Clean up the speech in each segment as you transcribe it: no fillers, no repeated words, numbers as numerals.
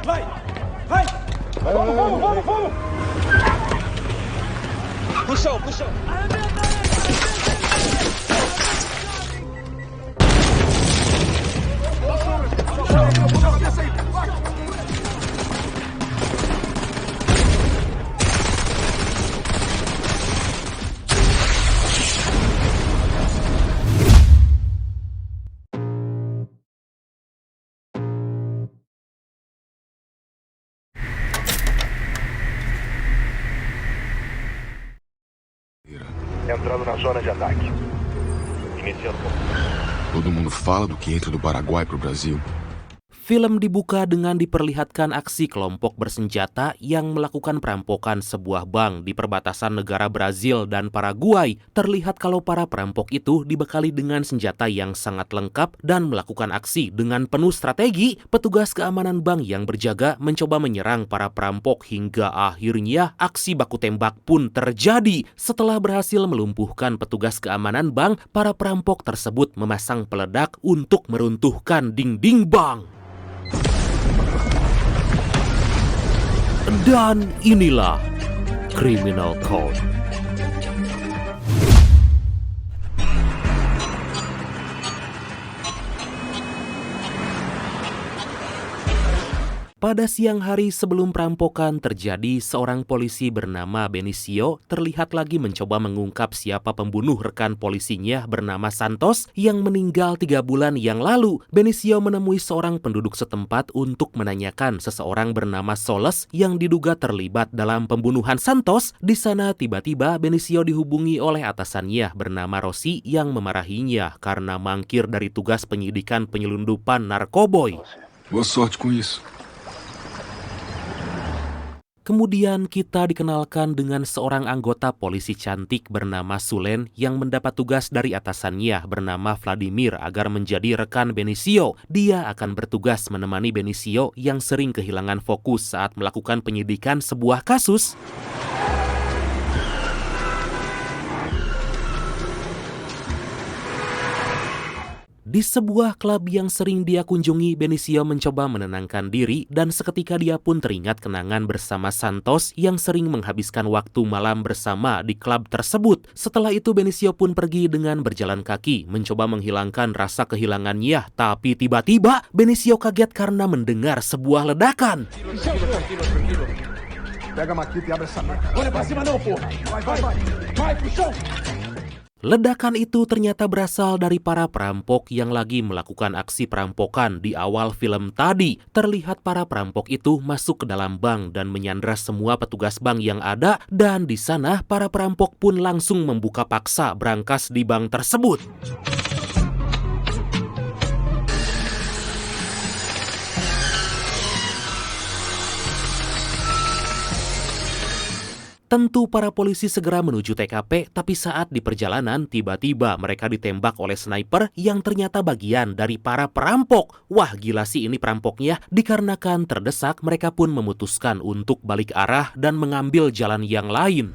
Vai! Vai! Vamos, vamos, vamos, vamos! Puxão, puxão! Entrando na zona de ataque. Iniciando. Todo mundo fala do que entra do Paraguai pro Brasil. Film dibuka dengan diperlihatkan aksi kelompok bersenjata yang melakukan perampokan sebuah bank di perbatasan negara Brazil dan Paraguay. Terlihat kalau para perampok itu dibekali dengan senjata yang sangat lengkap dan melakukan aksi dengan penuh strategi. Petugas keamanan bank yang berjaga mencoba menyerang para perampok hingga akhirnya aksi baku tembak pun terjadi. Setelah berhasil melumpuhkan petugas keamanan bank, para perampok tersebut memasang peledak untuk meruntuhkan dinding bank. Dan inilah Criminal Code. Pada siang hari sebelum perampokan terjadi, seorang polisi bernama Benicio terlihat lagi mencoba mengungkap siapa pembunuh rekan polisinya bernama Santos yang meninggal 3 bulan yang lalu. Benicio menemui seorang penduduk setempat untuk menanyakan seseorang bernama Soles yang diduga terlibat dalam pembunuhan Santos. Di sana tiba-tiba Benicio dihubungi oleh atasannya bernama Rossi yang memarahinya karena mangkir dari tugas penyidikan penyelundupan narkoboy. Boa sorte com isso. Kemudian kita dikenalkan dengan seorang anggota polisi cantik bernama Sulen yang mendapat tugas dari atasannya bernama Vladimir agar menjadi rekan Benicio. Dia akan bertugas menemani Benicio yang sering kehilangan fokus saat melakukan penyidikan sebuah kasus. Di sebuah klub yang sering dia kunjungi, Benicio mencoba menenangkan diri dan seketika dia pun teringat kenangan bersama Santos yang sering menghabiskan waktu malam bersama di klub tersebut. Setelah itu Benicio pun pergi dengan berjalan kaki, mencoba menghilangkan rasa kehilangannya. Tapi tiba-tiba Benicio kaget karena mendengar sebuah ledakan. Pega a maquita e abre essa marca. Olha pra cima não, porra! Vai, vai, vai! Vai, puxão! Ledakan itu ternyata berasal dari para perampok yang lagi melakukan aksi perampokan di awal film tadi. Terlihat para perampok itu masuk ke dalam bank dan menyandra semua petugas bank yang ada, dan di sana para perampok pun langsung membuka paksa brankas di bank tersebut. Tentu para polisi segera menuju TKP, tapi saat di perjalanan tiba-tiba mereka ditembak oleh sniper yang ternyata bagian dari para perampok. Wah, gila sih ini perampoknya. Dikarenakan terdesak, mereka pun memutuskan untuk balik arah dan mengambil jalan yang lain.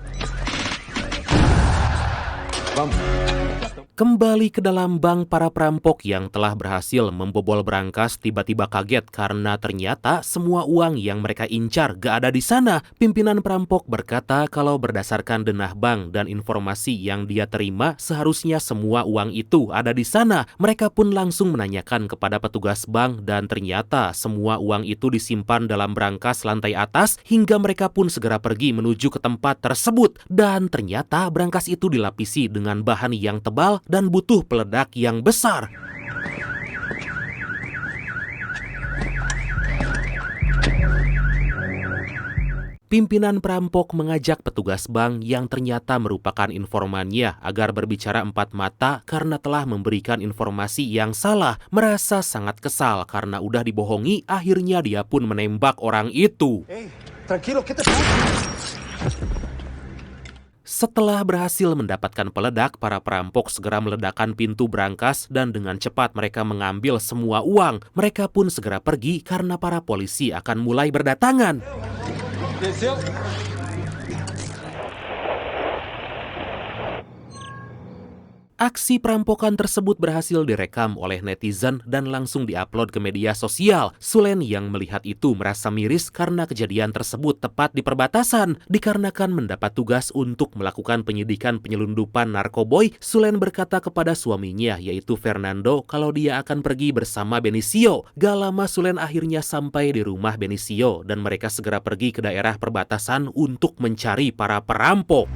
Kembali ke dalam bank, para perampok yang telah berhasil membobol brankas tiba-tiba kaget karena ternyata semua uang yang mereka incar gak ada di sana. Pimpinan perampok berkata kalau berdasarkan denah bank dan informasi yang dia terima, seharusnya semua uang itu ada di sana. Mereka pun langsung menanyakan kepada petugas bank dan ternyata semua uang itu disimpan dalam brankas lantai atas hingga mereka pun segera pergi menuju ke tempat tersebut. Dan ternyata brankas itu dilapisi dengan bahan yang tebal dan butuh peledak yang besar. Pimpinan perampok mengajak petugas bank yang ternyata merupakan informannya agar berbicara empat mata karena telah memberikan informasi yang salah. Merasa sangat kesal karena udah dibohongi, akhirnya dia pun menembak orang itu. Tranquilo, que te pasa? Setelah berhasil mendapatkan peledak, para perampok segera meledakkan pintu brankas dan dengan cepat mereka mengambil semua uang. Mereka pun segera pergi karena para polisi akan mulai berdatangan. Desceu. Aksi perampokan tersebut berhasil direkam oleh netizen dan langsung diupload ke media sosial. Sulen yang melihat itu merasa miris karena kejadian tersebut tepat di perbatasan. Dikarenakan mendapat tugas untuk melakukan penyidikan penyelundupan narkoboy, Sulen berkata kepada suaminya yaitu Fernando kalau dia akan pergi bersama Benicio. Gak lama Sulen akhirnya sampai di rumah Benicio dan mereka segera pergi ke daerah perbatasan untuk mencari para perampok.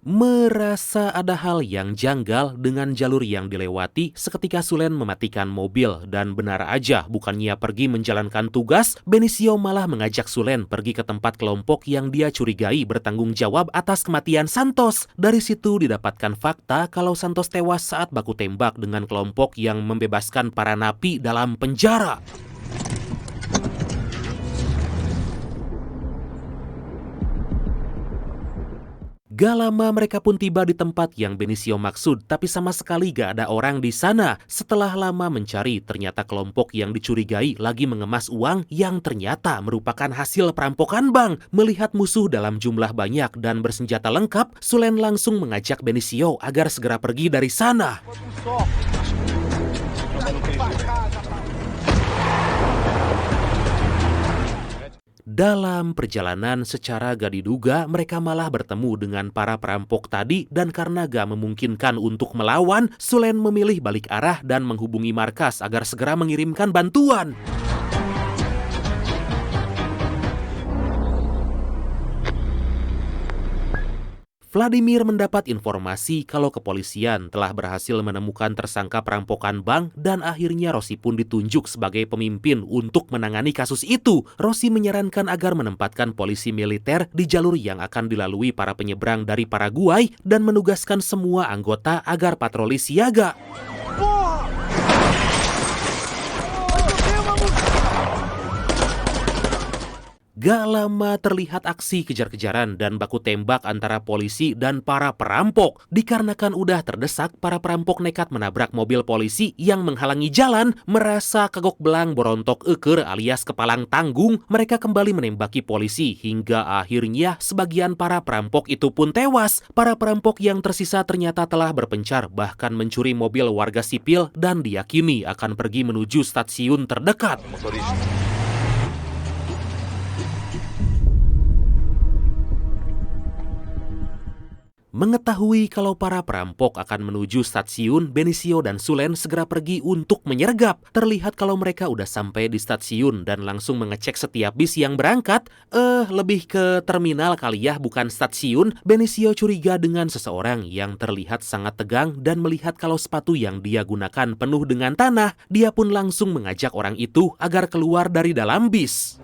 Merasa ada hal yang janggal dengan jalur yang dilewati, seketika Sulen mematikan mobil dan benar aja bukannya pergi menjalankan tugas, Benicio malah mengajak Sulen pergi ke tempat kelompok yang dia curigai bertanggung jawab atas kematian Santos. Dari situ didapatkan fakta kalau Santos tewas saat baku tembak dengan kelompok yang membebaskan para napi dalam penjara. Gak lama mereka pun tiba di tempat yang Benicio maksud, tapi sama sekali gak ada orang di sana. Setelah lama mencari, ternyata kelompok yang dicurigai lagi mengemas uang yang ternyata merupakan hasil perampokan bank. Melihat musuh dalam jumlah banyak dan bersenjata lengkap, Sulen langsung mengajak Benicio agar segera pergi dari sana. Dalam perjalanan secara gak diduga, mereka malah bertemu dengan para perampok tadi dan karena gak memungkinkan untuk melawan, Sulen memilih balik arah dan menghubungi markas agar segera mengirimkan bantuan. Vladimir mendapat informasi kalau kepolisian telah berhasil menemukan tersangka perampokan bank dan akhirnya Rossi pun ditunjuk sebagai pemimpin untuk menangani kasus itu. Rossi menyarankan agar menempatkan polisi militer di jalur yang akan dilalui para penyeberang dari Paraguay dan menugaskan semua anggota agar patroli siaga. Gak lama terlihat aksi kejar-kejaran dan baku tembak antara polisi dan para perampok. Dikarenakan udah terdesak, para perampok nekat menabrak mobil polisi yang menghalangi jalan. Merasa kagok belang borontok eker alias kepalang tanggung, mereka kembali menembaki polisi hingga akhirnya sebagian para perampok itu pun tewas. Para perampok yang tersisa ternyata telah berpencar, bahkan mencuri mobil warga sipil dan diyakini akan pergi menuju stasiun terdekat. Mengetahui kalau para perampok akan menuju stasiun, Benicio dan Sulen segera pergi untuk menyergap. Terlihat kalau mereka udah sampai di stasiun dan langsung mengecek setiap bis yang berangkat. Lebih ke terminal kali ya, bukan stasiun. Benicio curiga dengan seseorang yang terlihat sangat tegang dan melihat kalau sepatu yang dia gunakan penuh dengan tanah. Dia pun langsung mengajak orang itu agar keluar dari dalam bis.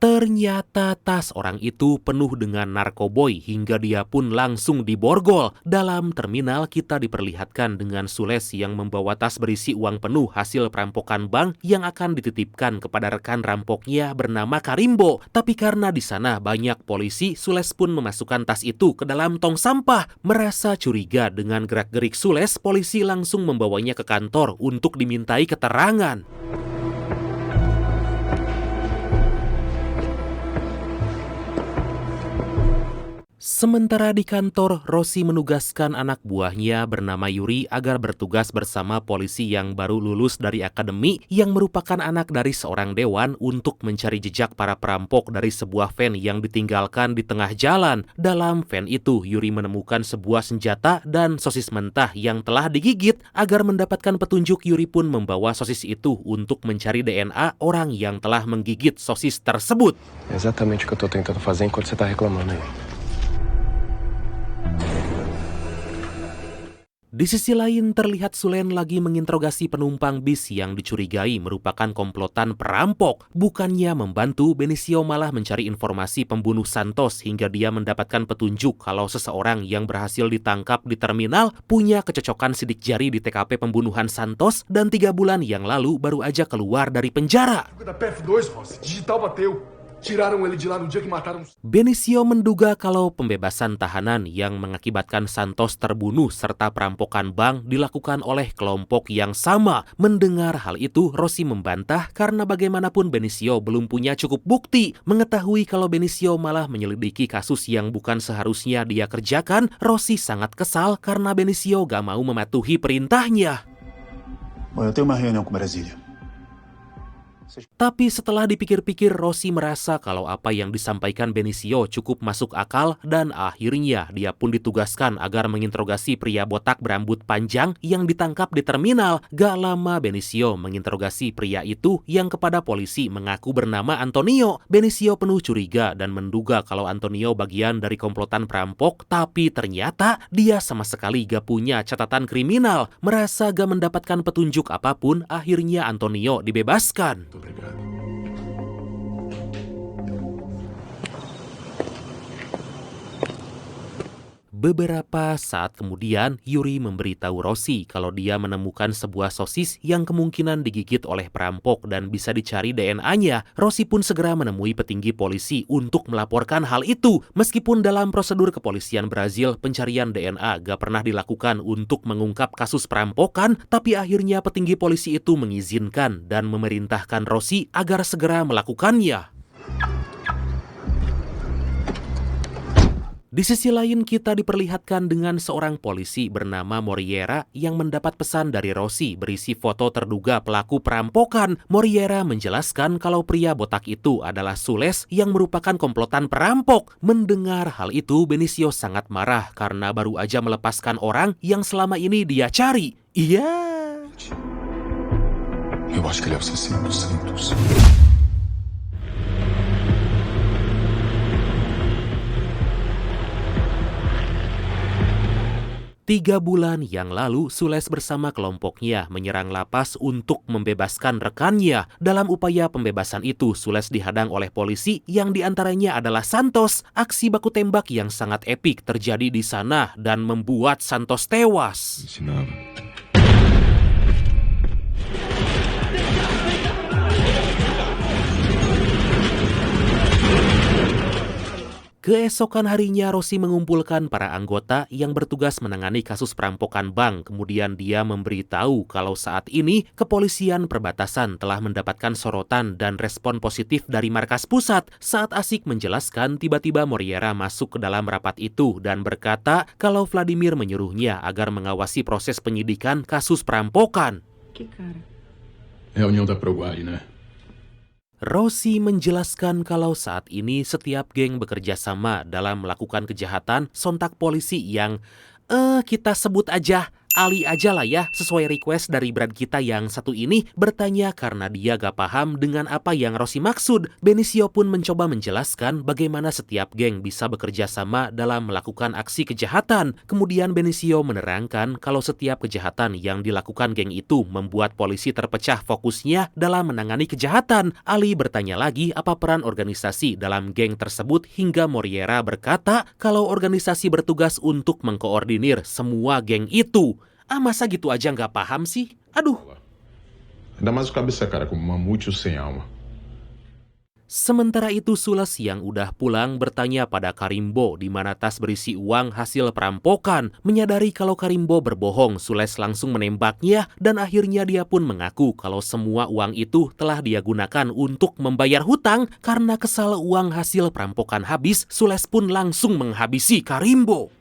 Ternyata tas orang itu penuh dengan narkoboy hingga dia pun langsung diborgol. Dalam terminal kita diperlihatkan dengan Sules yang membawa tas berisi uang penuh hasil perampokan bank yang akan dititipkan kepada rekan rampoknya bernama Karimbo. Tapi karena di sana banyak polisi, Sules pun memasukkan tas itu ke dalam tong sampah. Merasa curiga dengan gerak-gerik Sules, polisi langsung membawanya ke kantor untuk dimintai keterangan. Sementara di kantor, Rossi menugaskan anak buahnya bernama Yuri agar bertugas bersama polisi yang baru lulus dari akademi yang merupakan anak dari seorang dewan untuk mencari jejak para perampok dari sebuah van yang ditinggalkan di tengah jalan. Dalam van itu, Yuri menemukan sebuah senjata dan sosis mentah yang telah digigit. Agar mendapatkan petunjuk, Yuri pun membawa sosis itu untuk mencari DNA orang yang telah menggigit sosis tersebut. Exatamente o que eu tô tentando fazer enquanto você tá reclamando aí. Di sisi lain terlihat Sulen lagi menginterogasi penumpang bis yang dicurigai merupakan komplotan perampok. Bukannya membantu, Benicio malah mencari informasi pembunuh Santos hingga dia mendapatkan petunjuk kalau seseorang yang berhasil ditangkap di terminal punya kecocokan sidik jari di TKP pembunuhan Santos dan 3 bulan yang lalu baru aja keluar dari penjara. Da PF2, Rossi. Digital bateu. Tiraram ele de lá no dia que mataram... Benicio menduga kalau pembebasan tahanan yang mengakibatkan Santos terbunuh serta perampokan bank dilakukan oleh kelompok yang sama. Mendengar hal itu, Rossi membantah karena bagaimanapun Benicio belum punya cukup bukti. Mengetahui kalau Benicio malah menyelidiki kasus yang bukan seharusnya dia kerjakan, Rossi sangat kesal karena Benicio gak mau mematuhi perintahnya. Bom, eu tenho uma reunião com Brasília. Tapi setelah dipikir-pikir, Rossi merasa kalau apa yang disampaikan Benicio cukup masuk akal dan akhirnya dia pun ditugaskan agar menginterogasi pria botak berambut panjang yang ditangkap di terminal. Gak lama Benicio menginterogasi pria itu yang kepada polisi mengaku bernama Antonio. Benicio penuh curiga dan menduga kalau Antonio bagian dari komplotan perampok, tapi ternyata dia sama sekali gak punya catatan kriminal. Merasa gak mendapatkan petunjuk apapun, akhirnya Antonio dibebaskan. Obrigado. Beberapa saat kemudian, Yuri memberitahu Rossi kalau dia menemukan sebuah sosis yang kemungkinan digigit oleh perampok dan bisa dicari DNA-nya. Rossi pun segera menemui petinggi polisi untuk melaporkan hal itu. Meskipun dalam prosedur kepolisian Brazil, pencarian DNA gak pernah dilakukan untuk mengungkap kasus perampokan, tapi akhirnya petinggi polisi itu mengizinkan dan memerintahkan Rossi agar segera melakukannya. Di sisi lain, kita diperlihatkan dengan seorang polisi bernama Moriera yang mendapat pesan dari Rossi berisi foto terduga pelaku perampokan. Moriera menjelaskan kalau pria botak itu adalah Sules yang merupakan komplotan perampok. Mendengar hal itu, Benicio sangat marah karena baru aja melepaskan orang yang selama ini dia cari. Iya. Eu acho que ele é o assassino dos Santos. 3 bulan yang lalu, Sules bersama kelompoknya menyerang lapas untuk membebaskan rekannya. Dalam upaya pembebasan itu, Sules dihadang oleh polisi yang diantaranya adalah Santos. Aksi baku tembak yang sangat epik terjadi di sana dan membuat Santos tewas. Ensinava. Keesokan harinya, Rossi mengumpulkan para anggota yang bertugas menangani kasus perampokan bank. Kemudian dia memberitahu kalau saat ini kepolisian perbatasan telah mendapatkan sorotan dan respon positif dari markas pusat. Saat asik menjelaskan, tiba-tiba Moriera masuk ke dalam rapat itu dan berkata kalau Vladimir menyuruhnya agar mengawasi proses penyidikan kasus perampokan. É a União da Paraguai, né? Rossi menjelaskan kalau saat ini setiap geng bekerja sama dalam melakukan kejahatan. Sontak polisi yang kita sebut aja Ali aja lah ya, sesuai request dari Brad kita yang satu ini, bertanya karena dia gak paham dengan apa yang Rossi maksud. Benicio pun mencoba menjelaskan bagaimana setiap geng bisa bekerja sama dalam melakukan aksi kejahatan. Kemudian Benicio menerangkan kalau setiap kejahatan yang dilakukan geng itu membuat polisi terpecah fokusnya dalam menangani kejahatan. Ali bertanya lagi apa peran organisasi dalam geng tersebut hingga Moriera berkata kalau organisasi bertugas untuk mengkoordinir semua geng itu. Masa gitu aja nggak paham sih? Aduh. Ainda mais o cabeça cara como mamute sem alma. Sementara itu Sules yang udah pulang bertanya pada Karimbo di mana tas berisi uang hasil perampokan. Menyadari kalau Karimbo berbohong, Sules langsung menembaknya dan akhirnya dia pun mengaku kalau semua uang itu telah dia gunakan untuk membayar hutang. Karena kesal uang hasil perampokan habis, Sules pun langsung menghabisi Karimbo.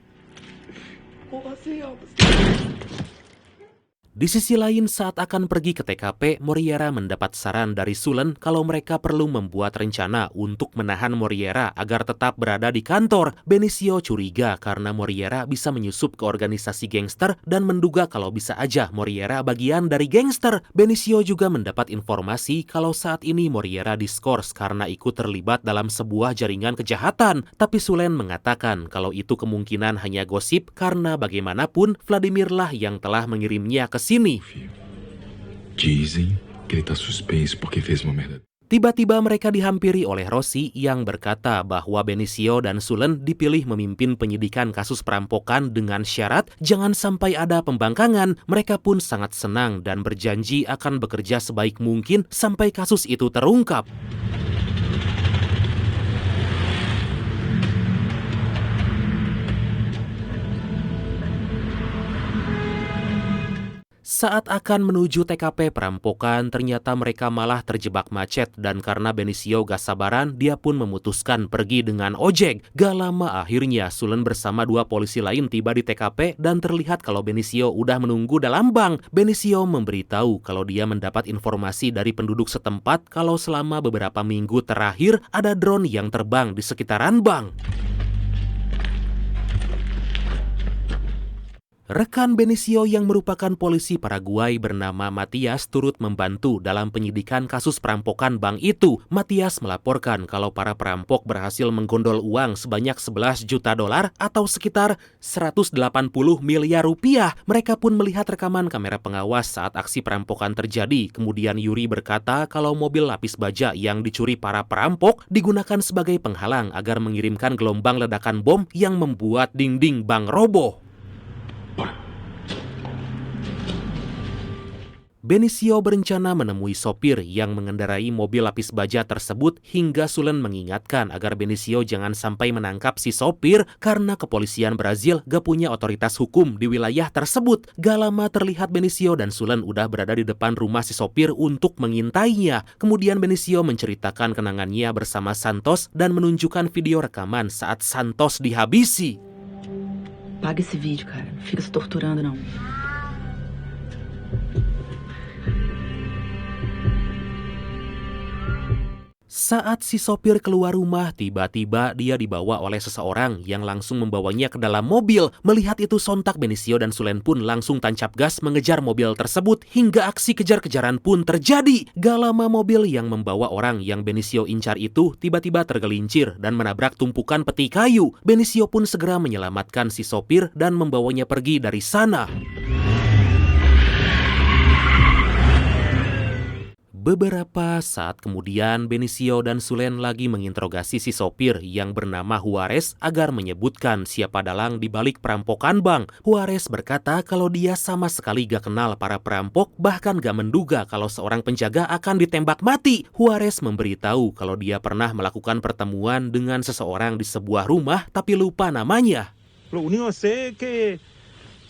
Di sisi lain, saat akan pergi ke TKP, Moriera mendapat saran dari Sulen kalau mereka perlu membuat rencana untuk menahan Moriera agar tetap berada di kantor. Benicio curiga karena Moriera bisa menyusup ke organisasi gangster dan menduga kalau bisa aja Moriera bagian dari gangster. Benicio juga mendapat informasi kalau saat ini Moriera diskors karena ikut terlibat dalam sebuah jaringan kejahatan. Tapi Sulen mengatakan kalau itu kemungkinan hanya gosip karena bagaimanapun Vladimir lah yang telah mengirimnya ke sini. Dizem que ele tá suspenso porque fez uma merda. Tiba-tiba mereka dihampiri oleh Rossi yang berkata bahwa Benicio dan Sulen dipilih memimpin penyidikan kasus perampokan dengan syarat jangan sampai ada pembangkangan. Mereka pun sangat senang dan berjanji akan bekerja sebaik mungkin sampai kasus itu terungkap. Saat akan menuju TKP perampokan, ternyata mereka malah terjebak macet dan karena Benicio gak sabaran, dia pun memutuskan pergi dengan ojek. Gak lama akhirnya Sulen bersama 2 polisi lain tiba di TKP dan terlihat kalau Benicio udah menunggu dalam bank. Benicio memberitahu kalau dia mendapat informasi dari penduduk setempat kalau selama beberapa minggu terakhir ada drone yang terbang di sekitaran bank. Rekan Benicio yang merupakan polisi Paraguay bernama Matias turut membantu dalam penyidikan kasus perampokan bank itu. Matias melaporkan kalau para perampok berhasil menggondol uang sebanyak 11 juta dolar atau sekitar 180 miliar rupiah. Mereka pun melihat rekaman kamera pengawas saat aksi perampokan terjadi. Kemudian Yuri berkata kalau mobil lapis baja yang dicuri para perampok digunakan sebagai penghalang agar mengirimkan gelombang ledakan bom yang membuat dinding bank roboh. Benicio berencana menemui sopir yang mengendarai mobil lapis baja tersebut hingga Sulen mengingatkan agar Benicio jangan sampai menangkap si sopir karena kepolisian Brazil gak punya otoritas hukum di wilayah tersebut. Gak lama terlihat Benicio dan Sulen udah berada di depan rumah si sopir untuk mengintainya. Kemudian Benicio menceritakan kenangannya bersama Santos dan menunjukkan video rekaman saat Santos dihabisi. Paga esse vídeo, cara. Não fica se torturando, não. Saat si sopir keluar rumah, tiba-tiba dia dibawa oleh seseorang yang langsung membawanya ke dalam mobil. Melihat itu sontak Benicio dan Sulen pun langsung tancap gas mengejar mobil tersebut hingga aksi kejar-kejaran pun terjadi. Gak lama mobil yang membawa orang yang Benicio incar itu tiba-tiba tergelincir dan menabrak tumpukan peti kayu. Benicio pun segera menyelamatkan si sopir dan membawanya pergi dari sana. Beberapa saat kemudian, Benicio dan Sulen lagi menginterogasi si sopir yang bernama Juarez agar menyebutkan siapa dalang di balik perampokan bank. Juarez berkata kalau dia sama sekali gak kenal para perampok, bahkan gak menduga kalau seorang penjaga akan ditembak mati. Juarez memberitahu kalau dia pernah melakukan pertemuan dengan seseorang di sebuah rumah tapi lupa namanya. Lo único que sé es que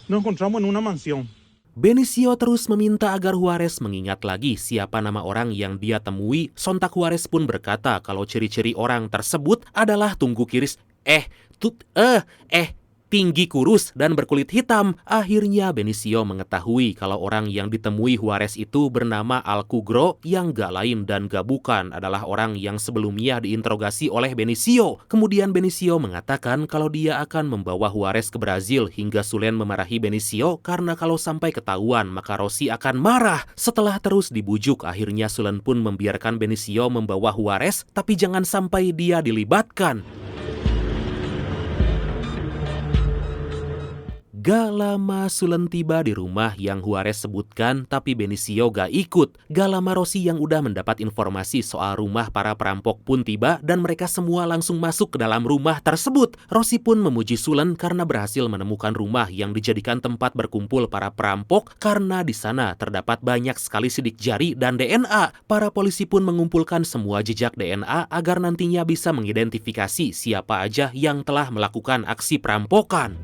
nos encontramos en una mansión. Benicio terus meminta agar Juarez mengingat lagi siapa nama orang yang dia temui. Sontak Juarez pun berkata kalau ciri-ciri orang tersebut adalah tunggu kiris, tinggi kurus dan berkulit hitam. Akhirnya Benicio mengetahui kalau orang yang ditemui Juarez itu bernama Alcugro yang gak lain dan gak bukan adalah orang yang sebelumnya diinterogasi oleh Benicio. Kemudian Benicio mengatakan kalau dia akan membawa Juarez ke Brazil hingga Sulen memarahi Benicio karena kalau sampai ketahuan maka Rossi akan marah. Setelah terus dibujuk, akhirnya Sulen pun membiarkan Benicio membawa Juarez tapi jangan sampai dia dilibatkan. Gak lama Sulen tiba di rumah yang Juarez sebutkan, tapi Benicio gak ikut. Gak lama Rossi yang udah mendapat informasi soal rumah para perampok pun tiba dan mereka semua langsung masuk ke dalam rumah tersebut. Rossi pun memuji Sulen karena berhasil menemukan rumah yang dijadikan tempat berkumpul para perampok karena di sana terdapat banyak sekali sidik jari dan DNA. Para polisi pun mengumpulkan semua jejak DNA agar nantinya bisa mengidentifikasi siapa aja yang telah melakukan aksi perampokan.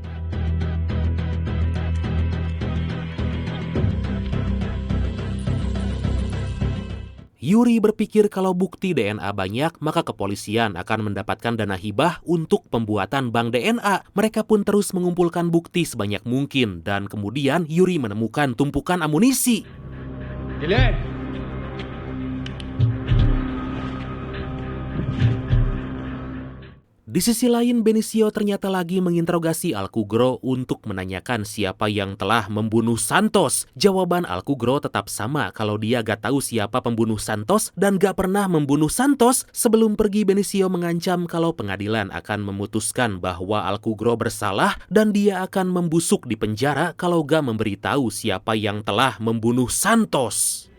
Yuri berpikir kalau bukti DNA banyak, maka kepolisian akan mendapatkan dana hibah untuk pembuatan bank DNA. Mereka pun terus mengumpulkan bukti sebanyak mungkin, dan kemudian Yuri menemukan tumpukan amunisi. Di sisi lain, Benicio ternyata lagi menginterogasi Alcugro untuk menanyakan siapa yang telah membunuh Santos. Jawaban Alcugro tetap sama kalau dia gak tahu siapa pembunuh Santos dan gak pernah membunuh Santos. Sebelum pergi, Benicio mengancam kalau pengadilan akan memutuskan bahwa Alcugro bersalah dan dia akan membusuk di penjara kalau gak memberitahu siapa yang telah membunuh Santos.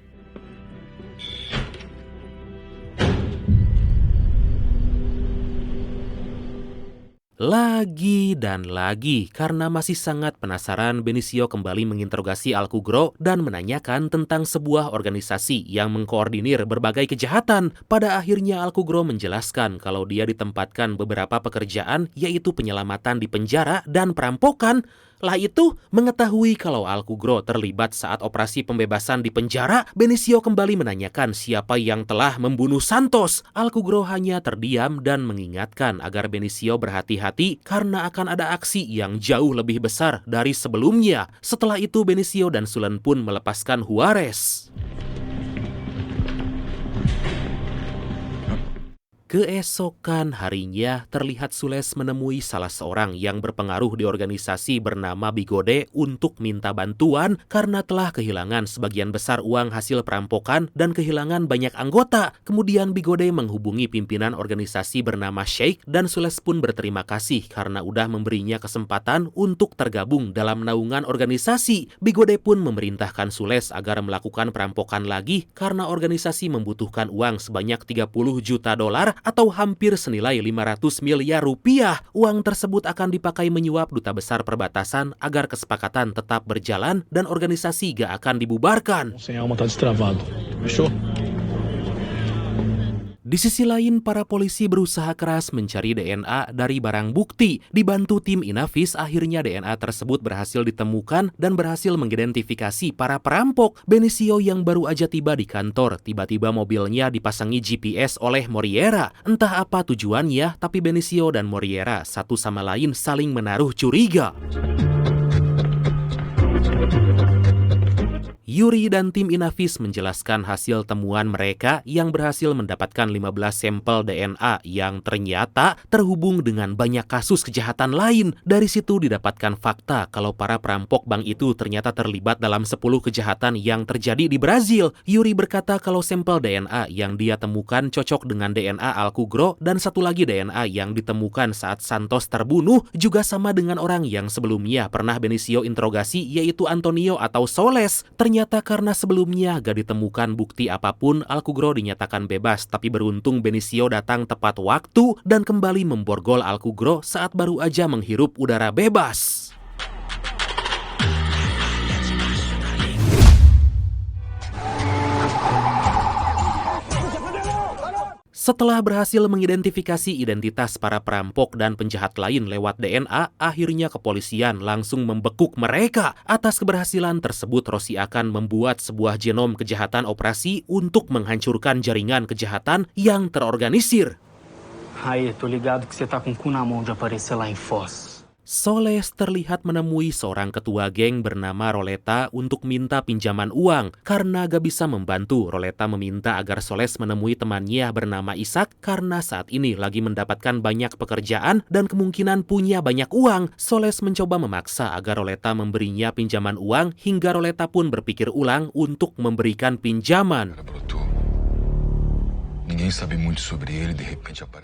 Lagi dan lagi, karena masih sangat penasaran, Benicio kembali menginterogasi Alcugro dan menanyakan tentang sebuah organisasi yang mengkoordinir berbagai kejahatan. Pada akhirnya Alcugro menjelaskan kalau dia ditempatkan beberapa pekerjaan, yaitu penyelamatan di penjara dan perampokan. Lah itu, mengetahui kalau Alcugro terlibat saat operasi pembebasan di penjara, Benicio kembali menanyakan siapa yang telah membunuh Santos. Alcugro hanya terdiam dan mengingatkan agar Benicio berhati-hati karena akan ada aksi yang jauh lebih besar dari sebelumnya. Setelah itu, Benicio dan Sulen pun melepaskan Juarez. Keesokan harinya, terlihat Sules menemui salah seorang yang berpengaruh di organisasi bernama Bigode untuk minta bantuan karena telah kehilangan sebagian besar uang hasil perampokan dan kehilangan banyak anggota. Kemudian Bigode menghubungi pimpinan organisasi bernama Sheikh dan Sules pun berterima kasih karena udah memberinya kesempatan untuk tergabung dalam naungan organisasi. Bigode pun memerintahkan Sules agar melakukan perampokan lagi karena organisasi membutuhkan uang sebanyak $30 juta atau hampir senilai 500 miliar rupiah. Uang tersebut akan dipakai menyuap duta besar perbatasan agar kesepakatan tetap berjalan dan organisasi gak akan dibubarkan. Sem alma tá destravado. Fechou? Di sisi lain, para polisi berusaha keras mencari DNA dari barang bukti. Dibantu tim Inavis, akhirnya DNA tersebut berhasil ditemukan dan berhasil mengidentifikasi para perampok. Benicio yang baru aja tiba di kantor, tiba-tiba mobilnya dipasangi GPS oleh Moriera. Entah apa tujuannya, tapi Benicio dan Moriera satu sama lain saling menaruh curiga. Yuri dan tim Inavis menjelaskan hasil temuan mereka yang berhasil mendapatkan 15 sampel DNA yang ternyata terhubung dengan banyak kasus kejahatan lain. Dari situ didapatkan fakta kalau para perampok bank itu ternyata terlibat dalam 10 kejahatan yang terjadi di Brazil. Yuri berkata kalau sampel DNA yang dia temukan cocok dengan DNA Alcugro dan satu lagi DNA yang ditemukan saat Santos terbunuh juga sama dengan orang yang sebelumnya pernah Benicio interogasi, yaitu Antonio atau Soles. Ternyata karena sebelumnya gak ditemukan bukti apapun, Alcugro dinyatakan bebas, tapi beruntung Benicio datang tepat waktu dan kembali memborgol Alcugro saat baru aja menghirup udara bebas. Setelah berhasil mengidentifikasi identitas para perampok dan penjahat lain lewat DNA, akhirnya kepolisian langsung membekuk mereka. Atas keberhasilan tersebut, Rossi akan membuat sebuah genom kejahatan operasi untuk menghancurkan jaringan kejahatan yang terorganisir. Aí, tô ligado que você tá com o cu na mão de aparecer lá em Foz. Soles terlihat menemui seorang ketua geng bernama Roleta untuk minta pinjaman uang. Karena gak bisa membantu, Roleta meminta agar Soles menemui temannya bernama Ishak karena saat ini lagi mendapatkan banyak pekerjaan dan kemungkinan punya banyak uang. Soles mencoba memaksa agar Roleta memberinya pinjaman uang hingga Roleta pun berpikir ulang untuk memberikan pinjaman.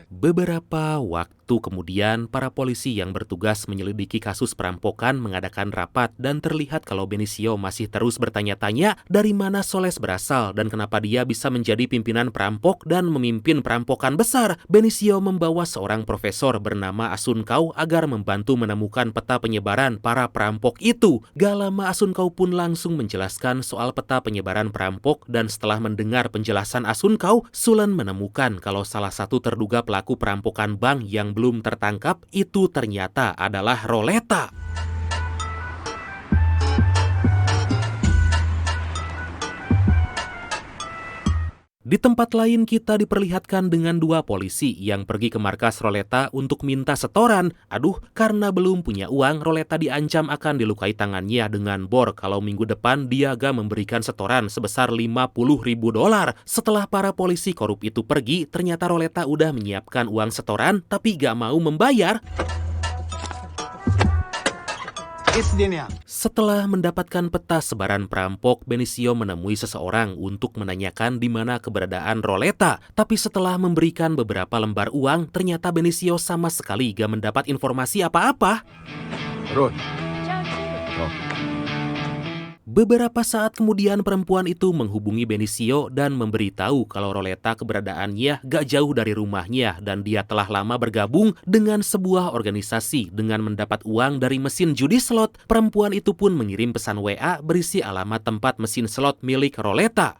Beberapa waktu kemudian, para polisi yang bertugas menyelidiki kasus perampokan mengadakan rapat dan terlihat kalau Benicio masih terus bertanya-tanya dari mana Soles berasal dan kenapa dia bisa menjadi pimpinan perampok dan memimpin perampokan besar. Benicio membawa seorang profesor bernama Asunkau agar membantu menemukan peta penyebaran para perampok itu. Gak lama Asunkau pun langsung menjelaskan soal peta penyebaran perampok dan setelah mendengar penjelasan Asunkau, Sulen menemukan kalau salah satu terduga pelaku perampokan bank yang belum tertangkap itu ternyata adalah Roleta. Di tempat lain kita diperlihatkan dengan dua polisi yang pergi ke markas Roleta untuk minta setoran. Karena belum punya uang, Roleta diancam akan dilukai tangannya dengan bor kalau minggu depan dia gak memberikan setoran sebesar $50.000. Setelah para polisi korup itu pergi, ternyata Roleta udah menyiapkan uang setoran tapi gak mau membayar. Setelah mendapatkan peta sebaran perampok, Benicio menemui seseorang untuk menanyakan di mana keberadaan Roleta. Tapi setelah memberikan beberapa lembar uang, ternyata Benicio sama sekali gak mendapat informasi apa-apa. Beberapa saat kemudian perempuan itu menghubungi Benicio dan memberitahu kalau Roleta keberadaannya gak jauh dari rumahnya dan dia telah lama bergabung dengan sebuah organisasi dengan mendapat uang dari mesin judi slot. Perempuan itu pun mengirim pesan WA berisi alamat tempat mesin slot milik Roleta.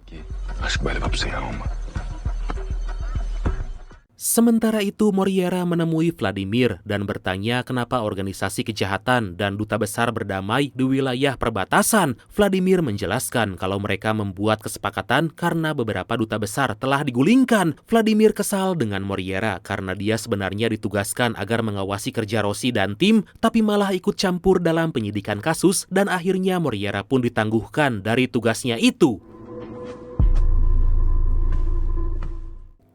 Sementara itu, Moriera menemui Vladimir dan bertanya kenapa organisasi kejahatan dan duta besar berdamai di wilayah perbatasan. Vladimir menjelaskan kalau mereka membuat kesepakatan karena beberapa duta besar telah digulingkan. Vladimir kesal dengan Moriera karena dia sebenarnya ditugaskan agar mengawasi kerja Rossi dan tim, tapi malah ikut campur dalam penyidikan kasus dan akhirnya Moriera pun ditangguhkan dari tugasnya itu.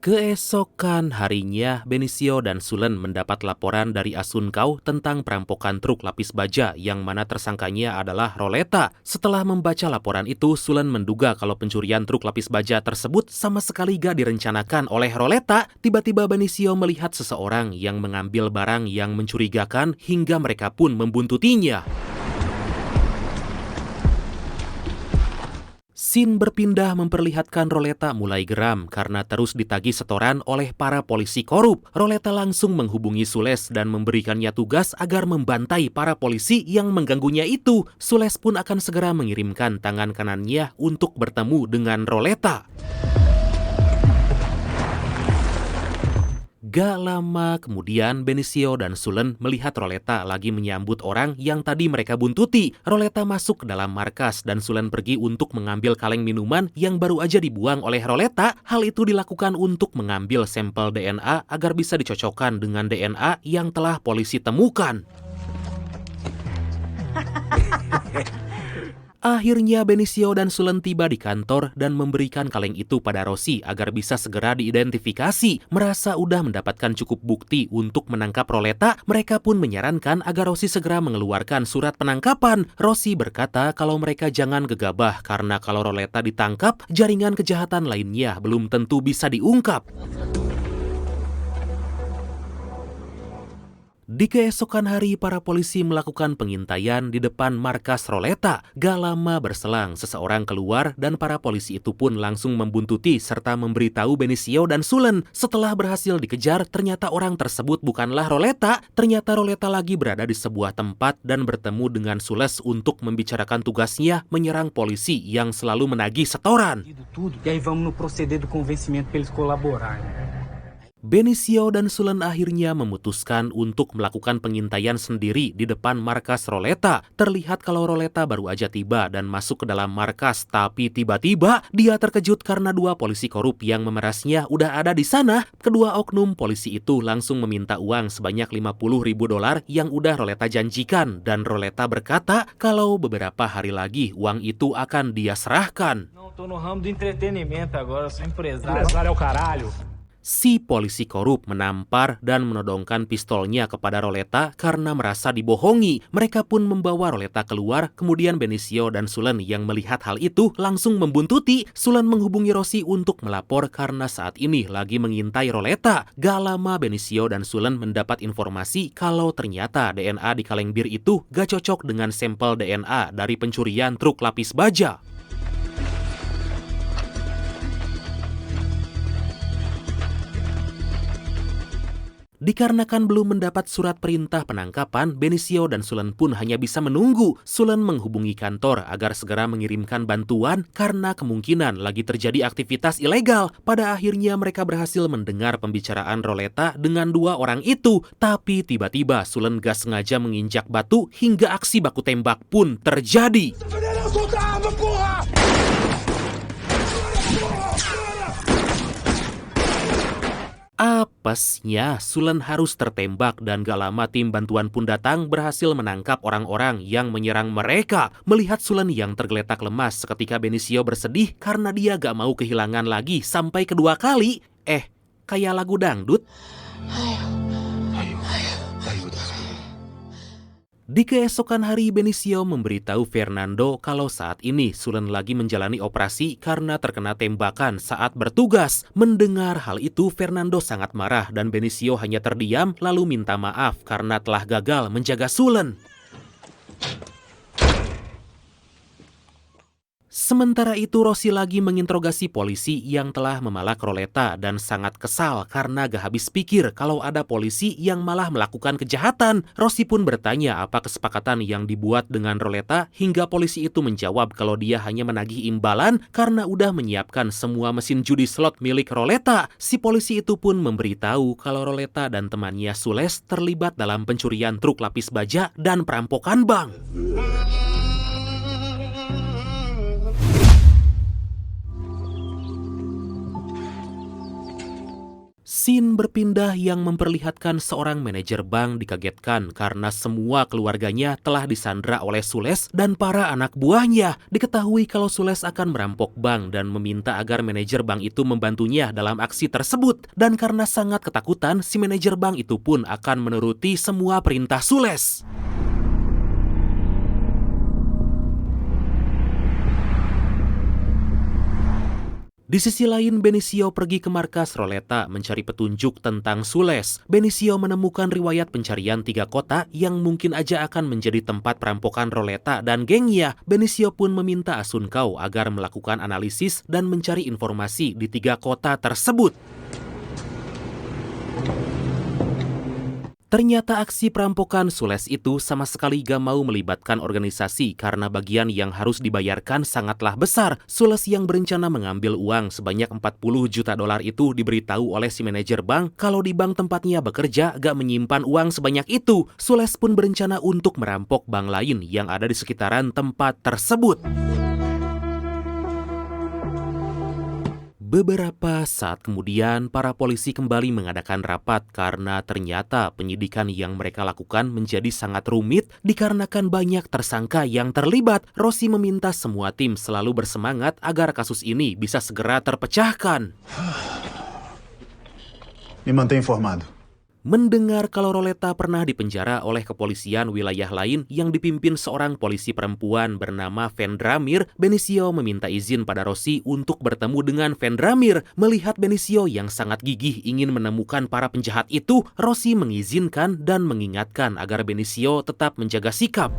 Keesokan harinya, Benicio dan Sulen mendapat laporan dari Asuncao tentang perampokan truk lapis baja yang mana tersangkanya adalah Roleta. Setelah membaca laporan itu, Sulen menduga kalau pencurian truk lapis baja tersebut sama sekali gak direncanakan oleh Roleta. Tiba-tiba Benicio melihat seseorang yang mengambil barang yang mencurigakan hingga mereka pun membuntutinya. Scene berpindah memperlihatkan Roleta mulai geram karena terus ditagih setoran oleh para polisi korup. Roleta langsung menghubungi Sules dan memberikannya tugas agar membantai para polisi yang mengganggunya itu. Sules pun akan segera mengirimkan tangan kanannya untuk bertemu dengan Roleta. Gak lama kemudian, Benicio dan Sulen melihat Roleta lagi menyambut orang yang tadi mereka buntuti. Roleta masuk ke dalam markas dan Sulen pergi untuk mengambil kaleng minuman yang baru aja dibuang oleh Roleta. Hal itu dilakukan untuk mengambil sampel DNA agar bisa dicocokkan dengan DNA yang telah polisi temukan. Akhirnya Benicio dan Sulen tiba di kantor dan memberikan kaleng itu pada Rossi agar bisa segera diidentifikasi. Merasa udah mendapatkan cukup bukti untuk menangkap Roleta, mereka pun menyarankan agar Rossi segera mengeluarkan surat penangkapan. Rossi berkata kalau mereka jangan gegabah karena kalau Roleta ditangkap, jaringan kejahatan lainnya belum tentu bisa diungkap. Di keesokan hari, para polisi melakukan pengintaian di depan markas Roleta. Gak lama berselang, seseorang keluar dan para polisi itu pun langsung membuntuti serta memberitahu Benicio dan Sulen. Setelah berhasil dikejar, ternyata orang tersebut bukanlah Roleta. Ternyata Roleta lagi berada di sebuah tempat dan bertemu dengan Sules untuk membicarakan tugasnya menyerang polisi yang selalu menagih setoran. E aí vamos no proceder do convencimento para eles colaborarem. Benicio dan Sulen akhirnya memutuskan untuk melakukan pengintaian sendiri di depan markas Roleta. Terlihat kalau Roleta baru aja tiba dan masuk ke dalam markas, tapi tiba-tiba dia terkejut karena dua polisi korup yang memerasnya udah ada di sana. Kedua oknum polisi itu langsung meminta uang sebanyak $50.000 yang udah Roleta janjikan, dan Roleta berkata kalau beberapa hari lagi uang itu akan dia serahkan. Não, tô no ramo do entretenimento agora, sou empresário. Empresário é o caralho. Si polisi korup menampar dan menodongkan pistolnya kepada Roleta karena merasa dibohongi. Mereka pun membawa Roleta keluar, kemudian Benicio dan Sulen yang melihat hal itu langsung membuntuti. Sulen menghubungi Rossi untuk melapor karena saat ini lagi mengintai Roleta. Gak lama Benicio dan Sulen mendapat informasi kalau ternyata DNA di kaleng bir itu gak cocok dengan sampel DNA dari pencurian truk lapis baja. Dikarenakan belum mendapat surat perintah penangkapan, Benicio dan Sulen pun hanya bisa menunggu. Sulen menghubungi kantor agar segera mengirimkan bantuan karena kemungkinan lagi terjadi aktivitas ilegal. Pada akhirnya mereka berhasil mendengar pembicaraan Roleta dengan dua orang itu. Tapi tiba-tiba Sulen gak sengaja menginjak batu hingga aksi baku tembak pun terjadi. Apesnya, Sulen harus tertembak dan gak lama tim bantuan pun datang berhasil menangkap orang-orang yang menyerang mereka. Melihat Sulen yang tergeletak lemas seketika Benicio bersedih karena dia gak mau kehilangan lagi sampai kedua kali. Kayak lagu dangdut. Di keesokan hari, Benicio memberitahu Fernando kalau saat ini Sulen lagi menjalani operasi karena terkena tembakan saat bertugas. Mendengar hal itu, Fernando sangat marah dan Benicio hanya terdiam lalu minta maaf karena telah gagal menjaga Sulen. Sementara itu Rossi lagi menginterogasi polisi yang telah memalak Roleta dan sangat kesal karena gak habis pikir kalau ada polisi yang malah melakukan kejahatan. Rossi pun bertanya apa kesepakatan yang dibuat dengan Roleta hingga polisi itu menjawab kalau dia hanya menagih imbalan karena udah menyiapkan semua mesin judi slot milik Roleta. Si polisi itu pun memberitahu kalau Roleta dan temannya Sules terlibat dalam pencurian truk lapis baja dan perampokan bank. Scene berpindah yang memperlihatkan seorang manajer bank dikagetkan karena semua keluarganya telah disandra oleh Sules dan para anak buahnya. Diketahui kalau Sules akan merampok bank dan meminta agar manajer bank itu membantunya dalam aksi tersebut. Dan karena sangat ketakutan, si manajer bank itu pun akan menuruti semua perintah Sules. Di sisi lain, Benicio pergi ke markas Roleta mencari petunjuk tentang Sules. Benicio menemukan riwayat pencarian 3 kota yang mungkin aja akan menjadi tempat perampokan Roleta dan gengnya. Benicio pun meminta Asuncao agar melakukan analisis dan mencari informasi di 3 kota tersebut. Ternyata aksi perampokan Sules itu sama sekali gak mau melibatkan organisasi karena bagian yang harus dibayarkan sangatlah besar. Sules yang berencana mengambil uang sebanyak 40 juta dolar itu diberitahu oleh si manajer bank kalau di bank tempatnya bekerja gak menyimpan uang sebanyak itu. Sules pun berencana untuk merampok bank lain yang ada di sekitaran tempat tersebut. Beberapa saat kemudian, para polisi kembali mengadakan rapat karena ternyata penyidikan yang mereka lakukan menjadi sangat rumit dikarenakan banyak tersangka yang terlibat. Rossi meminta semua tim selalu bersemangat agar kasus ini bisa segera terpecahkan. Me mantém informado. Mendengar kalau Roleta pernah dipenjara oleh kepolisian wilayah lain yang dipimpin seorang polisi perempuan bernama Vendramir, Benicio meminta izin pada Rossi untuk bertemu dengan Vendramir. Melihat Benicio yang sangat gigih ingin menemukan para penjahat itu, Rossi mengizinkan dan mengingatkan agar Benicio tetap menjaga sikap.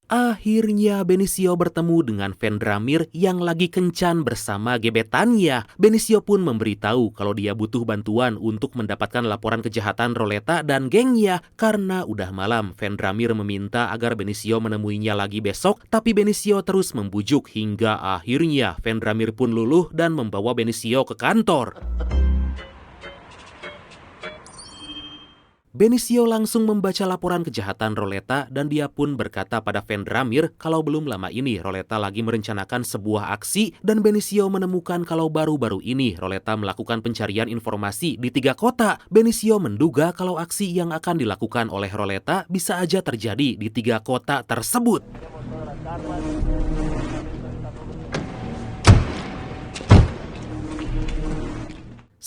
Akhirnya Benicio bertemu dengan Vendramir yang lagi kencan bersama gebetannya. Benicio pun memberitahu kalau dia butuh bantuan untuk mendapatkan laporan kejahatan Roleta dan gengnya. Karena udah malam, Vendramir meminta agar Benicio menemuinya lagi besok, tapi Benicio terus membujuk hingga akhirnya Vendramir pun luluh dan membawa Benicio ke kantor. Benicio langsung membaca laporan kejahatan Roleta dan dia pun berkata pada Vendramir kalau belum lama ini Roleta lagi merencanakan sebuah aksi dan Benicio menemukan kalau baru-baru ini Roleta melakukan pencarian informasi di 3 kota. Benicio menduga kalau aksi yang akan dilakukan oleh Roleta bisa aja terjadi di 3 kota tersebut.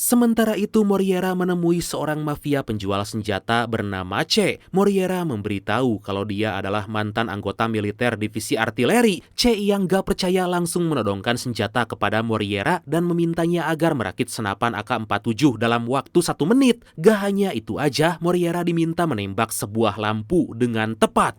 Sementara itu, Moriera menemui seorang mafia penjual senjata bernama C. Moriera memberitahu kalau dia adalah mantan anggota militer divisi artileri. C yang gak percaya langsung menodongkan senjata kepada Moriera dan memintanya agar merakit senapan AK-47 dalam waktu 1 menit. Gak hanya itu aja, Moriera diminta menembak sebuah lampu dengan tepat.